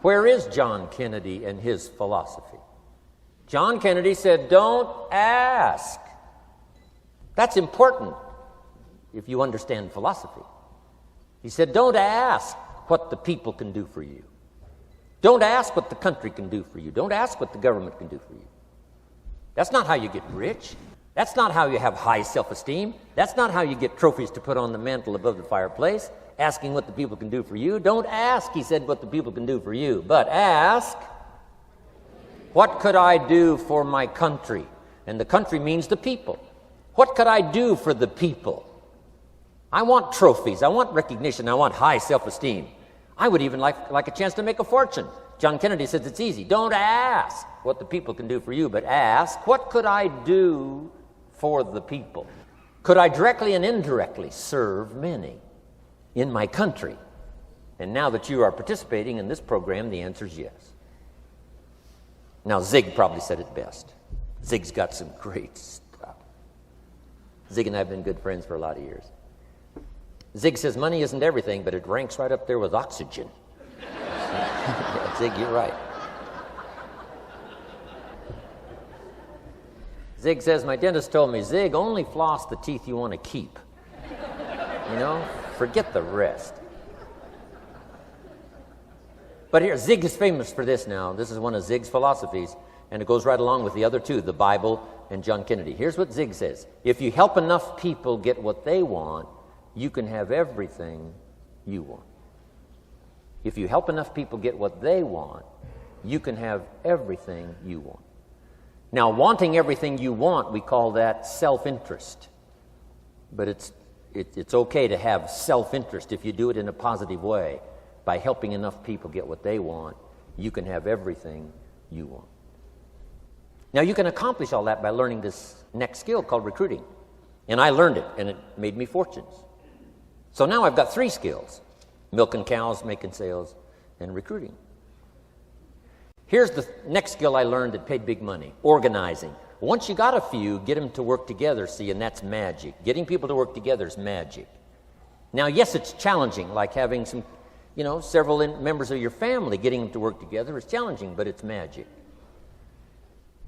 Where is John Kennedy and his philosophy? John Kennedy said, don't ask. That's important if you understand philosophy. He said, don't ask what the people can do for you. Don't ask what the country can do for you. Don't ask what the government can do for you. That's not how you get rich. That's not how you have high self-esteem. That's not how you get trophies to put on the mantle above the fireplace, asking what the people can do for you. Don't ask, he said, what the people can do for you, but ask, what could I do for my country? And the country means the people. What could I do for the people? I want trophies. I want recognition. I want high self-esteem. I would even like a chance to make a fortune. John Kennedy says it's easy. Don't ask what the people can do for you, but ask, what could I do for the people? Could I directly and indirectly serve many in my country? And now that you are participating in this program, the answer is yes. Now, Zig probably said it best. Zig's got some great stuff. Zig and I have been good friends for a lot of years. Zig says money isn't everything, but it ranks right up there with oxygen. Yeah, Zig, you're right. Zig says, my dentist told me, Zig, only floss the teeth you want to keep. You know, forget the rest. But here, Zig is famous for this now. This is one of Zig's philosophies, and it goes right along with the other two, the Bible and John Kennedy. Here's what Zig says. If you help enough people get what they want, you can have everything you want. If you help enough people get what they want, you can have everything you want. Now, wanting everything you want, we call that self-interest. But it's okay to have self-interest if you do it in a positive way. By helping enough people get what they want, you can have everything you want. Now, you can accomplish all that by learning this next skill called recruiting. And I learned it, and it made me fortunes. So now I've got 3 skills: milking cows, making sales, and recruiting. Here's the next skill I learned that paid big money: organizing. Once you got a few, get them to work together, see, and that's magic. Getting people to work together is magic. Now, yes, it's challenging, like having several members of your family. Getting them to work together is challenging, but it's magic.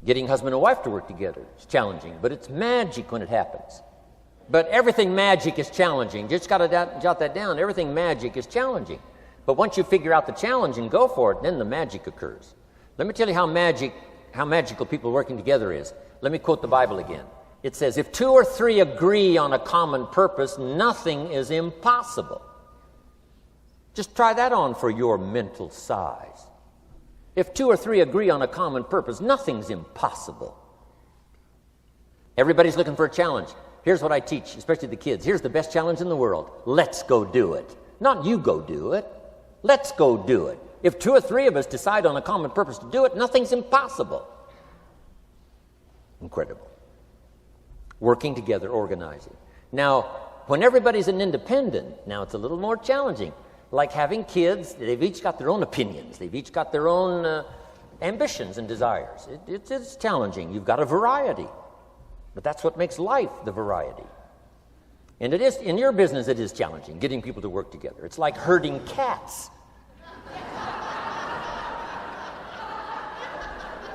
Getting husband and wife to work together is challenging, but it's magic when it happens. But everything magic is challenging. Just got to jot that down. Everything magic is challenging. But once you figure out the challenge and go for it, then the magic occurs. Let me tell you how magical people working together is. Let me quote the Bible again. It says, if 2 or 3 agree on a common purpose, nothing is impossible. Just try that on for your mental size. If 2 or 3 agree on a common purpose, nothing's impossible. Everybody's looking for a challenge. Here's what I teach, especially the kids. Here's the best challenge in the world. Let's go do it. Not you go do it. Let's go do it. If 2 or 3 of us decide on a common purpose to do it, nothing's impossible. Incredible. Working together, organizing. Now, when everybody's an independent, now it's a little more challenging. Like having kids, they've each got their own opinions. They've each got their own ambitions and desires. It's challenging. You've got a variety. But that's what makes life the variety. And it is, in your business, it is challenging, getting people to work together. It's like herding cats.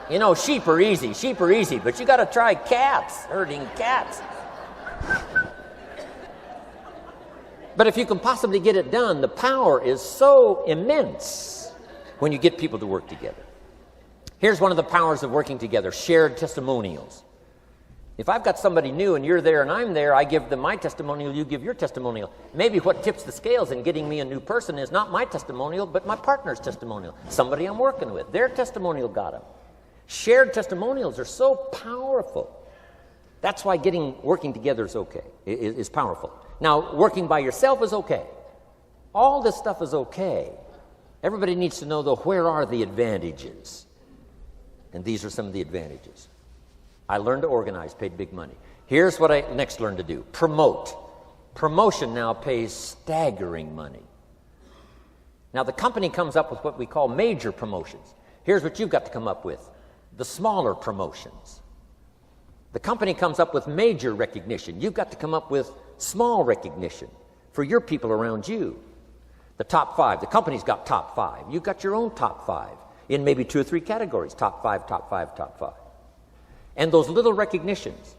You know, sheep are easy, but you got to try cats, herding cats. But if you can possibly get it done, the power is so immense when you get people to work together. Here's one of the powers of working together, shared testimonials. If I've got somebody new and you're there and I'm there, I give them my testimonial, you give your testimonial. Maybe what tips the scales in getting me a new person is not my testimonial, but my partner's testimonial. Somebody I'm working with, their testimonial got them. Shared testimonials are so powerful. That's why working together is okay, is powerful. Now, working by yourself is okay. All this stuff is okay. Everybody needs to know, though, where are the advantages? And these are some of the advantages. I learned to organize, paid big money. Here's what I next learned to do. Promote. Promotion now pays staggering money. Now, the company comes up with what we call major promotions. Here's what you've got to come up with. The smaller promotions. The company comes up with major recognition. You've got to come up with small recognition for your people around you. The top 5. The company's got top 5. You've got your own top 5 in maybe 2 or 3 categories. Top 5, top 5, top 5. And those little recognitions,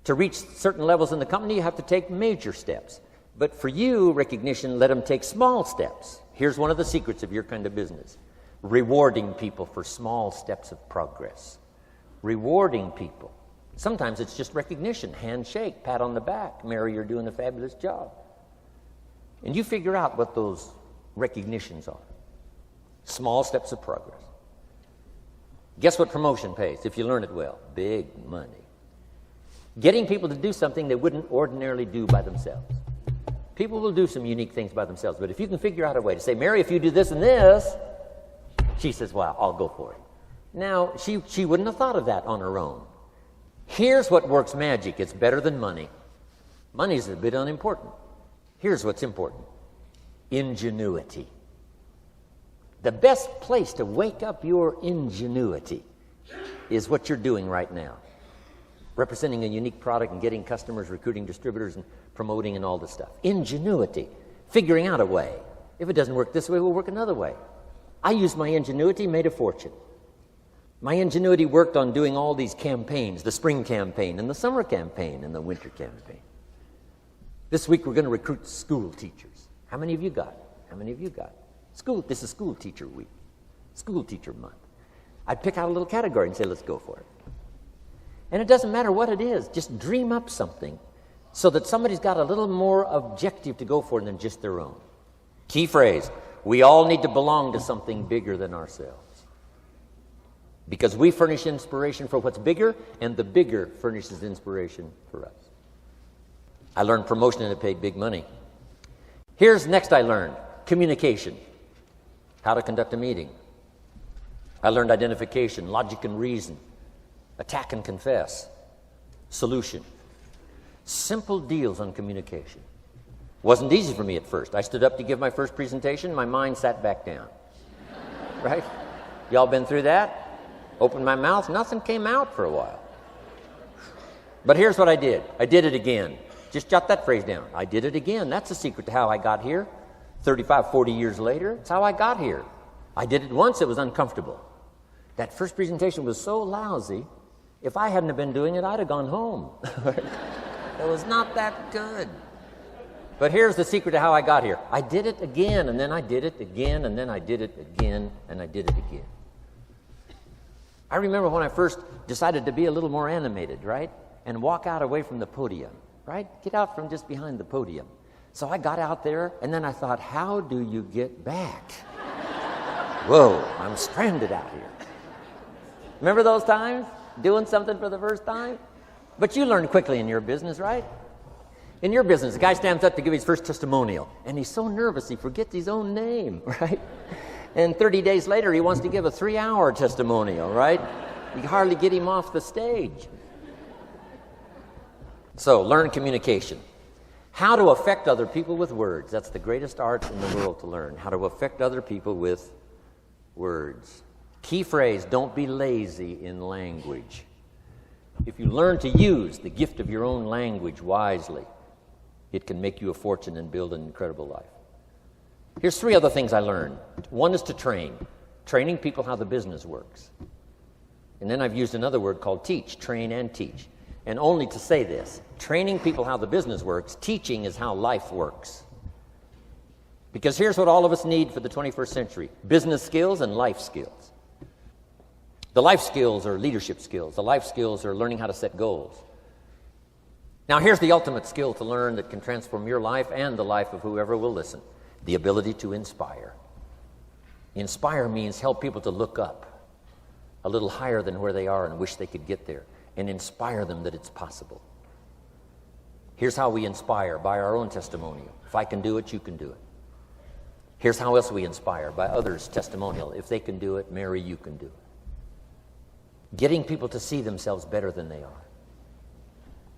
to reach certain levels in the company, you have to take major steps. But for you, recognition, let them take small steps. Here's one of the secrets of your kind of business. Rewarding people for small steps of progress. Rewarding people. Sometimes it's just recognition, handshake, pat on the back. Mary, you're doing a fabulous job. And you figure out what those recognitions are. Small steps of progress. Guess what promotion pays if you learn it well? Big money. Getting people to do something they wouldn't ordinarily do by themselves. People will do some unique things by themselves, but if you can figure out a way to say, Mary, if you do this and this, she says, well, I'll go for it. Now, she wouldn't have thought of that on her own. Here's what works magic. It's better than money. Money's a bit unimportant. Here's what's important. Ingenuity. The best place to wake up your ingenuity is what you're doing right now. Representing a unique product and getting customers, recruiting distributors, and promoting and all this stuff. Ingenuity. Figuring out a way. If it doesn't work this way, we'll work another way. I used my ingenuity, made a fortune. My ingenuity worked on doing all these campaigns, the spring campaign and the summer campaign and the winter campaign. This week we're going to recruit school teachers. How many of you got? How many of you got? This is school teacher week, school teacher month. I'd pick out a little category and say, let's go for it. And it doesn't matter what it is, just dream up something so that somebody's got a little more objective to go for than just their own. Key phrase, we all need to belong to something bigger than ourselves. Because we furnish inspiration for what's bigger, and the bigger furnishes inspiration for us. I learned promotion and it paid big money. Here's next I learned, communication. How to conduct a meeting. I learned identification, logic and reason, attack and confess, solution. Simple deals on communication. Wasn't easy for me at first. I stood up to give my first presentation, my mind sat back down. Right? Y'all been through that? Opened my mouth, nothing came out for a while. But here's what I did. I did it again. Just jot that phrase down. I did it again. That's the secret to how I got here. 35, 40 years later, it's how I got here. I did it once, it was uncomfortable. That first presentation was so lousy, if I hadn't have been doing it, I'd have gone home. It was not that good. But here's the secret to how I got here. I did it again, and then I did it again, and then I did it again, and I did it again. I remember when I first decided to be a little more animated, right? And walk out away from the podium, right? Get out from just behind the podium. So I got out there, and then I thought, how do you get back? Whoa, I'm stranded out here. Remember those times? Doing something for the first time? But you learn quickly in your business, right? In your business, the guy stands up to give his first testimonial, and he's so nervous he forgets his own name, right? And 30 days later, he wants to give a 3-hour testimonial, right? You can hardly get him off the stage. So, learn communication. How to affect other people with words. That's the greatest art in the world to learn. How to affect other people with words. Key phrase, don't be lazy in language. If you learn to use the gift of your own language wisely, it can make you a fortune and build an incredible life. Here's 3 other things I learned. One is to train, training people how the business works. And then I've used another word called teach, train and teach. And only to say this, training people how the business works, teaching is how life works. Because here's what all of us need for the 21st century: business skills and life skills. The life skills are leadership skills. The life skills are learning how to set goals. Now here's the ultimate skill to learn that can transform your life and the life of whoever will listen: the ability to inspire. Inspire means help people to look up a little higher than where they are and wish they could get there, and inspire them that it's possible. Here's how we inspire: by our own testimonial. If I can do it, you can do it. Here's how else we inspire: by others' testimonial. If they can do it, Mary, you can do it. Getting people to see themselves better than they are.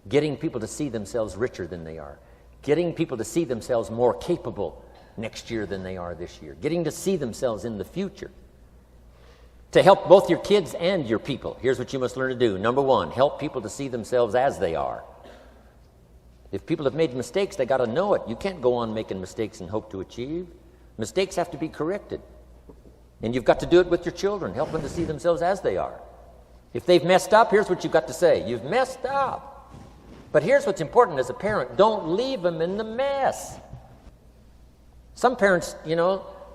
Getting people to see themselves richer than they are. Getting people to see themselves more capable next year than they are this year. Getting to see themselves in the future. To help both your kids and your people, here's what you must learn to do. Number 1, help people to see themselves as they are. If people have made mistakes, they got to know it. You can't go on making mistakes and hope to achieve. Mistakes have to be corrected. And you've got to do it with your children. Help them to see themselves as they are. If they've messed up, here's what you've got to say: you've messed up. But here's what's important as a parent: don't leave them in the mess. Some parents,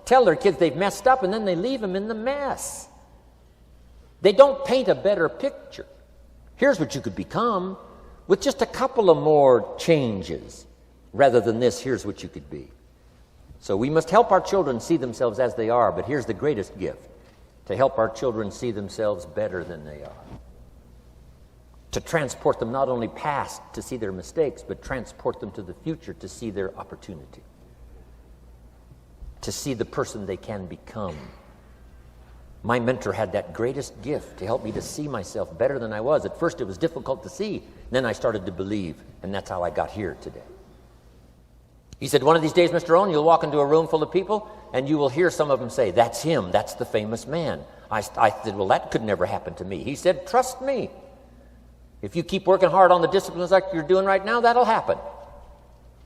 tell their kids they've messed up and then they leave them in the mess. They don't paint a better picture. Here's what you could become with just a couple of more changes. Rather than this, here's what you could be. So we must help our children see themselves as they are, but here's the greatest gift: to help our children see themselves better than they are. To transport them not only past to see their mistakes, but transport them to the future to see their opportunity. To see the person they can become. My mentor had that greatest gift to help me to see myself better than I was. At first it was difficult to see. Then I started to believe, and that's how I got here today. He said, one of these days, Mr. Rohn, you'll walk into a room full of people, and you will hear some of them say, "That's him, that's the famous man." I said, well, that could never happen to me. He said, trust me. If you keep working hard on the disciplines like you're doing right now, that'll happen.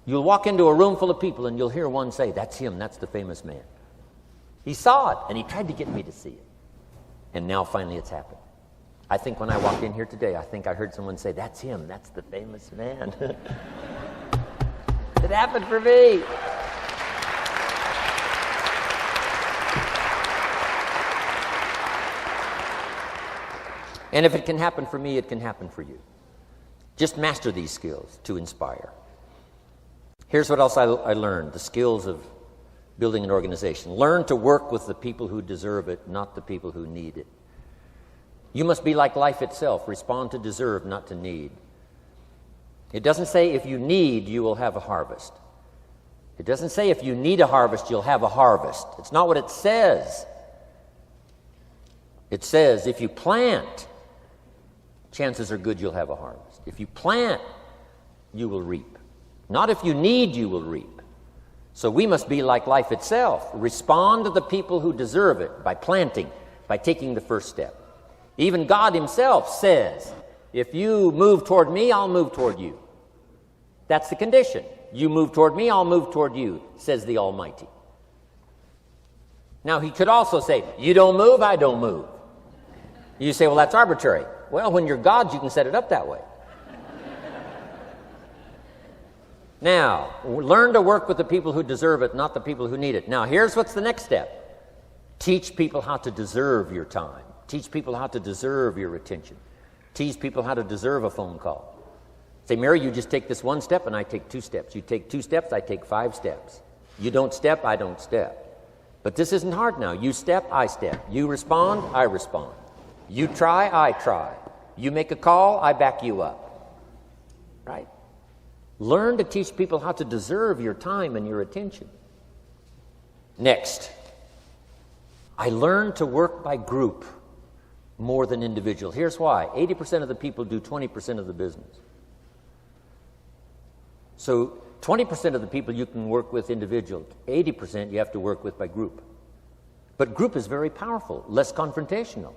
You'll walk into a room full of people, and you'll hear one say, "That's him, that's the famous man." He saw it, and he tried to get me to see it. And now finally it's happened. I think when I walked in here today, I think I heard someone say, "That's him, that's the famous man." It happened for me. And if it can happen for me, it can happen for you. Just master these skills to inspire. Here's what else I learned: the skills of building an organization. Learn to work with the people who deserve it, not the people who need it. You must be like life itself. Respond to deserve, not to need. It doesn't say if you need, you will have a harvest. It doesn't say if you need a harvest, you'll have a harvest. It's not what it says. It says if you plant, chances are good you'll have a harvest. If you plant, you will reap. Not if you need, you will reap. So we must be like life itself. Respond to the people who deserve it by planting, by taking the first step. Even God himself says, if you move toward me, I'll move toward you. That's the condition. You move toward me, I'll move toward you, says the Almighty. Now he could also say, you don't move, I don't move. You say, well, that's arbitrary. Well, when you're God, you can set it up that way. Now, learn to work with the people who deserve it, not the people who need it. Now, here's what's the next step. Teach people how to deserve your time. Teach people how to deserve your attention. Teach people how to deserve a phone call. Say, Mary, you just take this one step and I take 2 steps. You take 2 steps, I take 5 steps. You don't step, I don't step. But this isn't hard now. You step, I step. You respond, I respond. You try, I try. You make a call, I back you up. Right? Learn to teach people how to deserve your time and your attention. Next, I learned to work by group more than individual. Here's why. 80% of the people do 20% of the business. So 20% of the people you can work with individual. 80% you have to work with by group. But group is very powerful, less confrontational.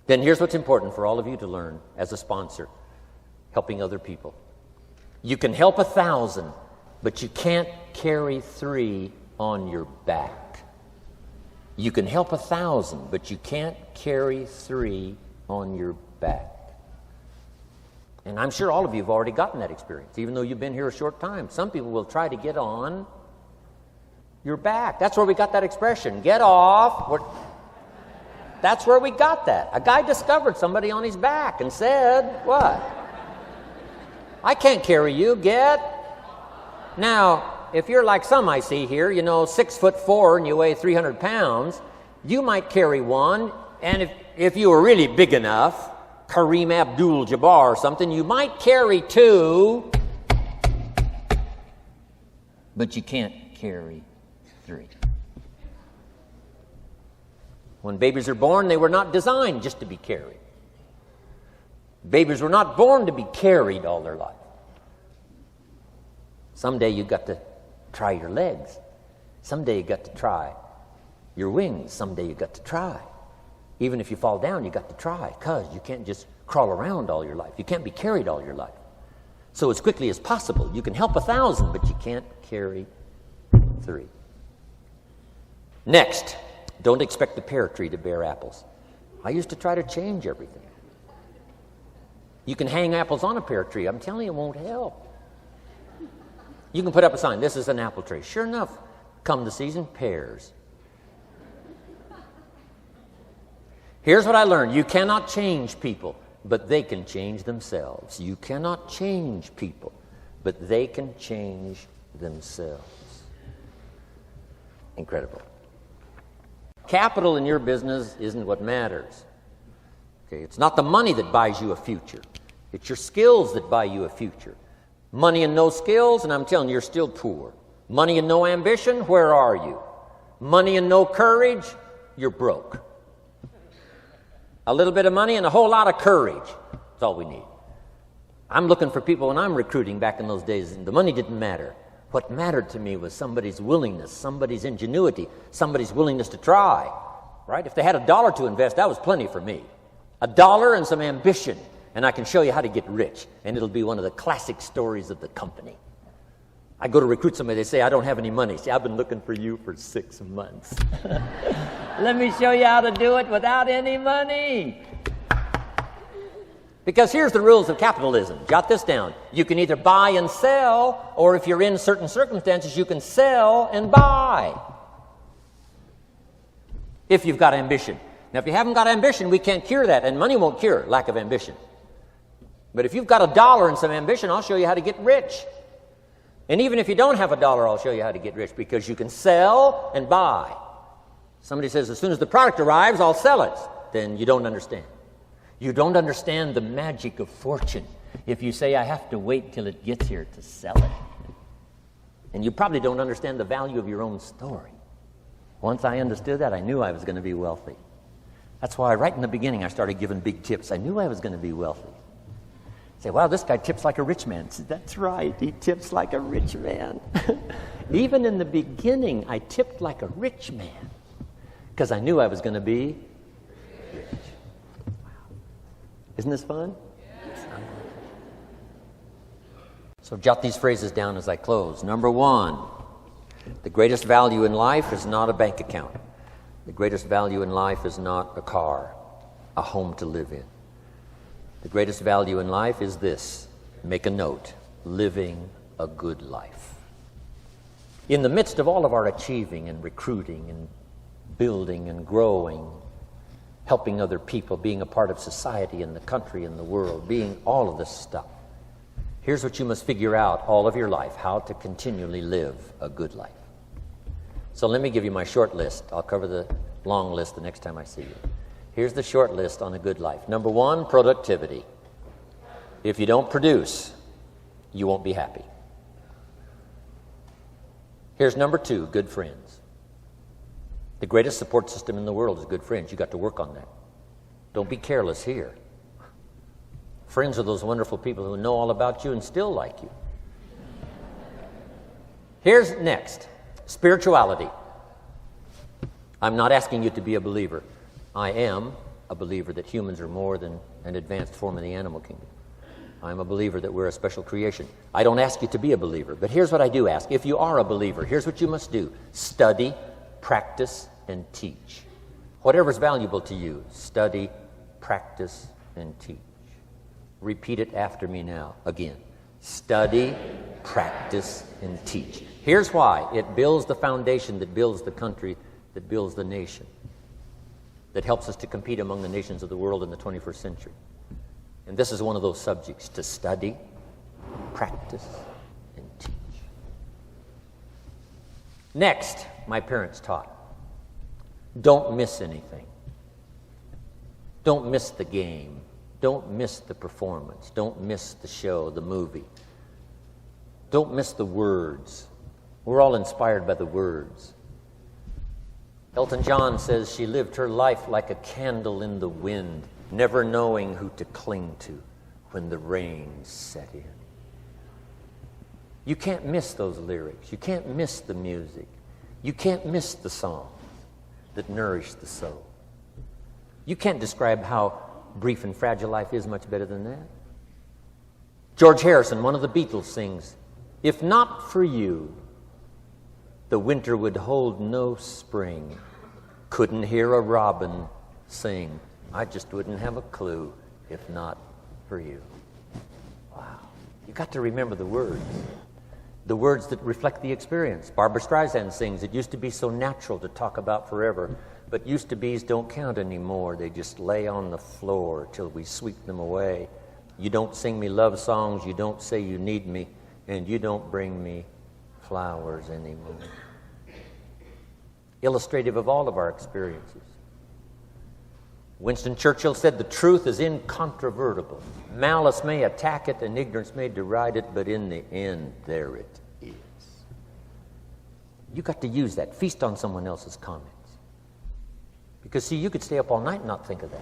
Then here's what's important for all of you to learn as a sponsor, helping other people. You can help 1,000, but you can't carry 3 on your back. You can help 1,000, but you can't carry 3 on your back. And I'm sure all of you have already gotten that experience, even though you've been here a short time. Some people will try to get on your back. That's where we got that expression, get off. That's where we got that. A guy discovered somebody on his back and said, what? I can't carry you, get. Now, if you're like some I see here, 6'4" and you weigh 300 pounds, you might carry one, and if you were really big enough, Kareem Abdul-Jabbar or something, you might carry 2, but you can't carry 3. When babies are born, they were not designed just to be carried. Babies were not born to be carried all their life. Someday you got to try your legs. Someday you got to try your wings. Someday you got to try. Even if you fall down, you got to try, because you can't just crawl around all your life. You can't be carried all your life. So as quickly as possible, you can help 1,000, but you can't carry 3. Next, don't expect the pear tree to bear apples. I used to try to change everything. You can hang apples on a pear tree. I'm telling you, it won't help. You can put up a sign, this is an apple tree. Sure enough, come the season, pears. Here's what I learned. You cannot change people, but they can change themselves. You cannot change people, but they can change themselves. Incredible. Capital in your business isn't what matters. Okay, it's not the money that buys you a future. It's your skills that buy you a future. Money and no skills, and I'm telling you, you're still poor. Money and no ambition, where are you? Money and no courage, you're broke. A little bit of money and a whole lot of courage. That's all we need. I'm looking for people when I'm recruiting back in those days, and the money didn't matter. What mattered to me was somebody's willingness, somebody's ingenuity, somebody's willingness to try. Right? If they had $1 to invest, that was plenty for me. $1 and some ambition, and I can show you how to get rich. And it'll be one of the classic stories of the company. I go to recruit somebody, they say, I don't have any money. See, I've been looking for you for 6 months. Let me show you how to do it without any money. Because here's the rules of capitalism. Jot this down. You can either buy and sell, or if you're in certain circumstances, you can sell and buy. If you've got ambition. Now, if you haven't got ambition, we can't cure that, and money won't cure lack of ambition. But if you've got $1 and some ambition, I'll show you how to get rich. And even if you don't have $1, I'll show you how to get rich, because you can sell and buy. Somebody says, as soon as the product arrives, I'll sell it. Then you don't understand. You don't understand the magic of fortune if you say, I have to wait till it gets here to sell it. And you probably don't understand the value of your own story. Once I understood that, I knew I was going to be wealthy. That's why right in the beginning I started giving big tips. I knew I was going to be wealthy. Say, wow, this guy tips like a rich man. Say, that's right, he tips like a rich man. Even in the beginning, I tipped like a rich man because I knew I was going to be rich. Wow. Isn't this fun? Yes. So jot these phrases down as I close. Number 1, the greatest value in life is not a bank account. The greatest value in life is not a car, a home to live in. The greatest value in life is this. Make a note. Living a good life. In the midst of all of our achieving and recruiting and building and growing, helping other people, being a part of society and the country and the world, being all of this stuff, here's what you must figure out all of your life, how to continually live a good life. So let me give you my short list. I'll cover the long list the next time I see you. Here's the short list on a good life. Number 1, productivity. If you don't produce, you won't be happy. Here's number 2, good friends. The greatest support system in the world is good friends. You got to work on that. Don't be careless here. Friends are those wonderful people who know all about you and still like you. Here's next, spirituality. I'm not asking you to be a believer. I am, a believer that humans are more than an advanced form of the animal kingdom. I'm a believer that we're a special creation. I don't ask you to be a believer, but here's what I do ask. If you are a believer, here's what you must do. Study, practice, and teach. Whatever's valuable to you, study, practice, and teach. Repeat it after me now, again. Study, practice, and teach. Here's why. It builds the foundation that builds the country, that builds the nation, that helps us to compete among the nations of the world in the 21st century. And this is one of those subjects, to study, practice, and teach. Next, my parents taught, don't miss anything. Don't miss the game. Don't miss the performance. Don't miss the show, the movie. Don't miss the words. We're all inspired by the words. Elton John says she lived her life like a candle in the wind, never knowing who to cling to when the rain set in. You can't miss those lyrics. You can't miss the music. You can't miss the songs that nourish the soul. You can't describe how brief and fragile life is much better than that. George Harrison, one of the Beatles, sings, "If not for you, the winter would hold no spring. Couldn't hear a robin sing. I just wouldn't have a clue if not for you." Wow. You got to remember the words that reflect the experience. Barbra Streisand sings, "It used to be so natural to talk about forever, but used to be's don't count anymore. They just lay on the floor till we sweep them away. You don't sing me love songs, you don't say you need me, and you don't bring me flowers anymore." Illustrative of all of our experiences. Winston Churchill said, "The truth is incontrovertible. Malice may attack it and ignorance may deride it, but in the end, there it is." You got to use that. Feast on someone else's comments. Because, see, you could stay up all night and not think of that.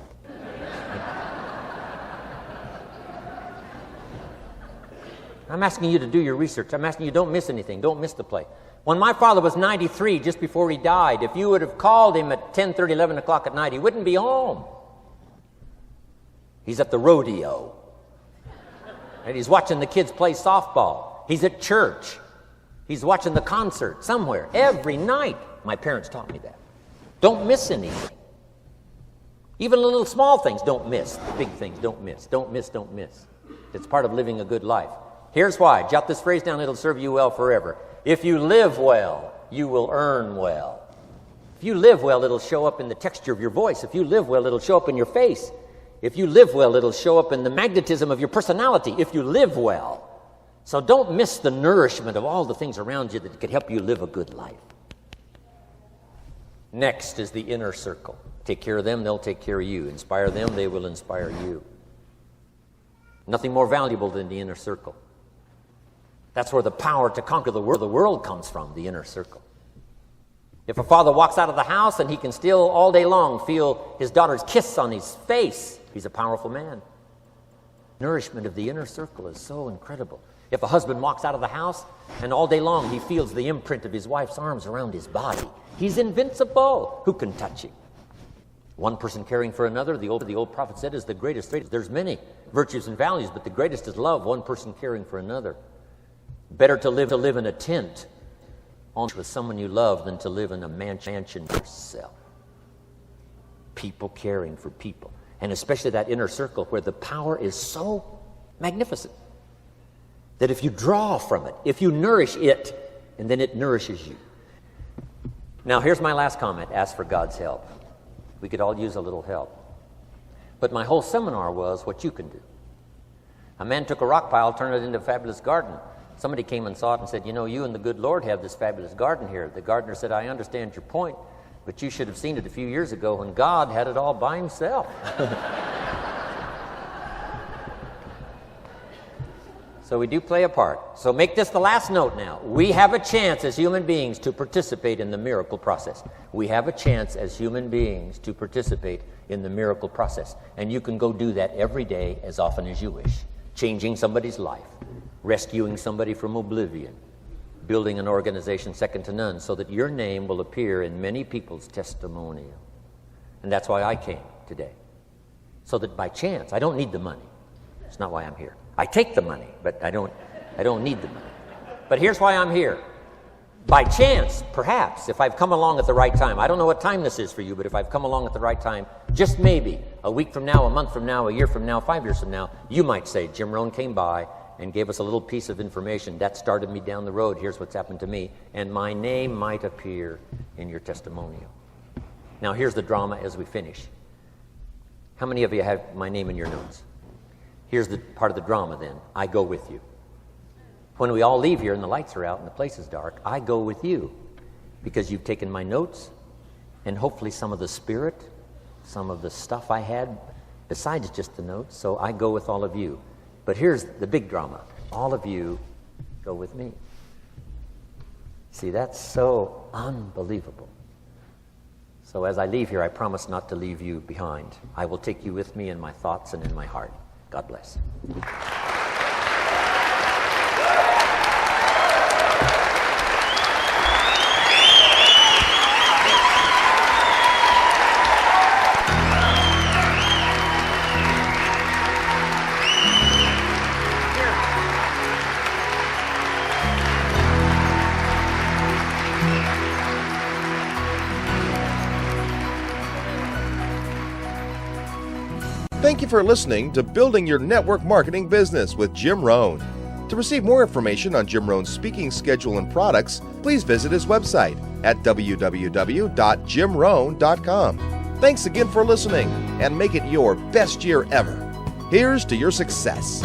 I'm asking you to do your research. I'm asking you, don't miss anything. Don't miss the play. When my father was 93, just before he died, if you would have called him at 10:30, 11 o'clock at night, he wouldn't be home. He's at the rodeo. And he's watching the kids play softball. He's at church. He's watching the concert somewhere. Every night. My parents taught me that. Don't miss anything. Even the little small things, don't miss. The big things, don't miss. Don't miss, don't miss. It's part of living a good life. Here's why. Jot this phrase down. It'll serve you well forever. If you live well, you will earn well. If you live well, it'll show up in the texture of your voice. If you live well, it'll show up in your face. If you live well, it'll show up in the magnetism of your personality. If you live well. So don't miss the nourishment of all the things around you that could help you live a good life. Next is the inner circle. Take care of them, they'll take care of you. Inspire them, they will inspire you. Nothing more valuable than the inner circle. That's where the power to conquer the world comes from, the inner circle. If a father walks out of the house and he can still all day long feel his daughter's kiss on his face, he's a powerful man. Nourishment of the inner circle is so incredible. If a husband walks out of the house and all day long he feels the imprint of his wife's arms around his body, he's invincible. Who can touch him? One person caring for another, the old prophet said, is the greatest. There's many virtues and values, but the greatest is love, one person caring for another. Better to live in a tent with someone you love than to live in a mansion yourself. People caring for people. And especially that inner circle where the power is so magnificent that if you draw from it, if you nourish it, and then it nourishes you. Now, here's my last comment. Ask for God's help. We could all use a little help. But my whole seminar was what you can do. A man took a rock pile, turned it into a fabulous garden. Somebody came and saw it and said, "You know, you and the good Lord have this fabulous garden here." The gardener said, "I understand your point, but you should have seen it a few years ago when God had it all by himself." So we do play a part. So make this the last note now. We have a chance as human beings to participate in the miracle process. We have a chance as human beings to participate in the miracle process. And you can go do that every day as often as you wish. Changing somebody's life. Rescuing somebody from oblivion. Building an organization second to none so that your name will appear in many people's testimonial. And that's why I came today. so that by chance, I don't need the money. It's not why I'm here. I take the money, but I don't need the money. But here's why I'm here. By chance, perhaps, if I've come along at the right time, I don't know what time this is for you, but if I've come along at the right time, just maybe, a week from now, a month from now, a year from now, 5 years from now, you might say, Jim Rohn came by and gave us a little piece of information. That started me down the road. Here's what's happened to me. And my name might appear in your testimonial. Now, here's the drama as we finish. How many of you have my name in your notes? Here's the part of the drama then. I go with you. When we all leave here and the lights are out and the place is dark, I go with you because you've taken my notes and hopefully some of the spirit, some of the stuff I had besides just the notes. So I go with all of you. But here's the big drama. All of you go with me. See, that's so unbelievable. So as I leave here, I promise not to leave you behind. I will take you with me in my thoughts and in my heart. God bless. Thank you for listening to Building Your Network Marketing Business with Jim Rohn. To receive more information on Jim Rohn's speaking schedule and products, please visit his website at www.jimrohn.com. Thanks again for listening, and make it your best year ever. Here's to your success.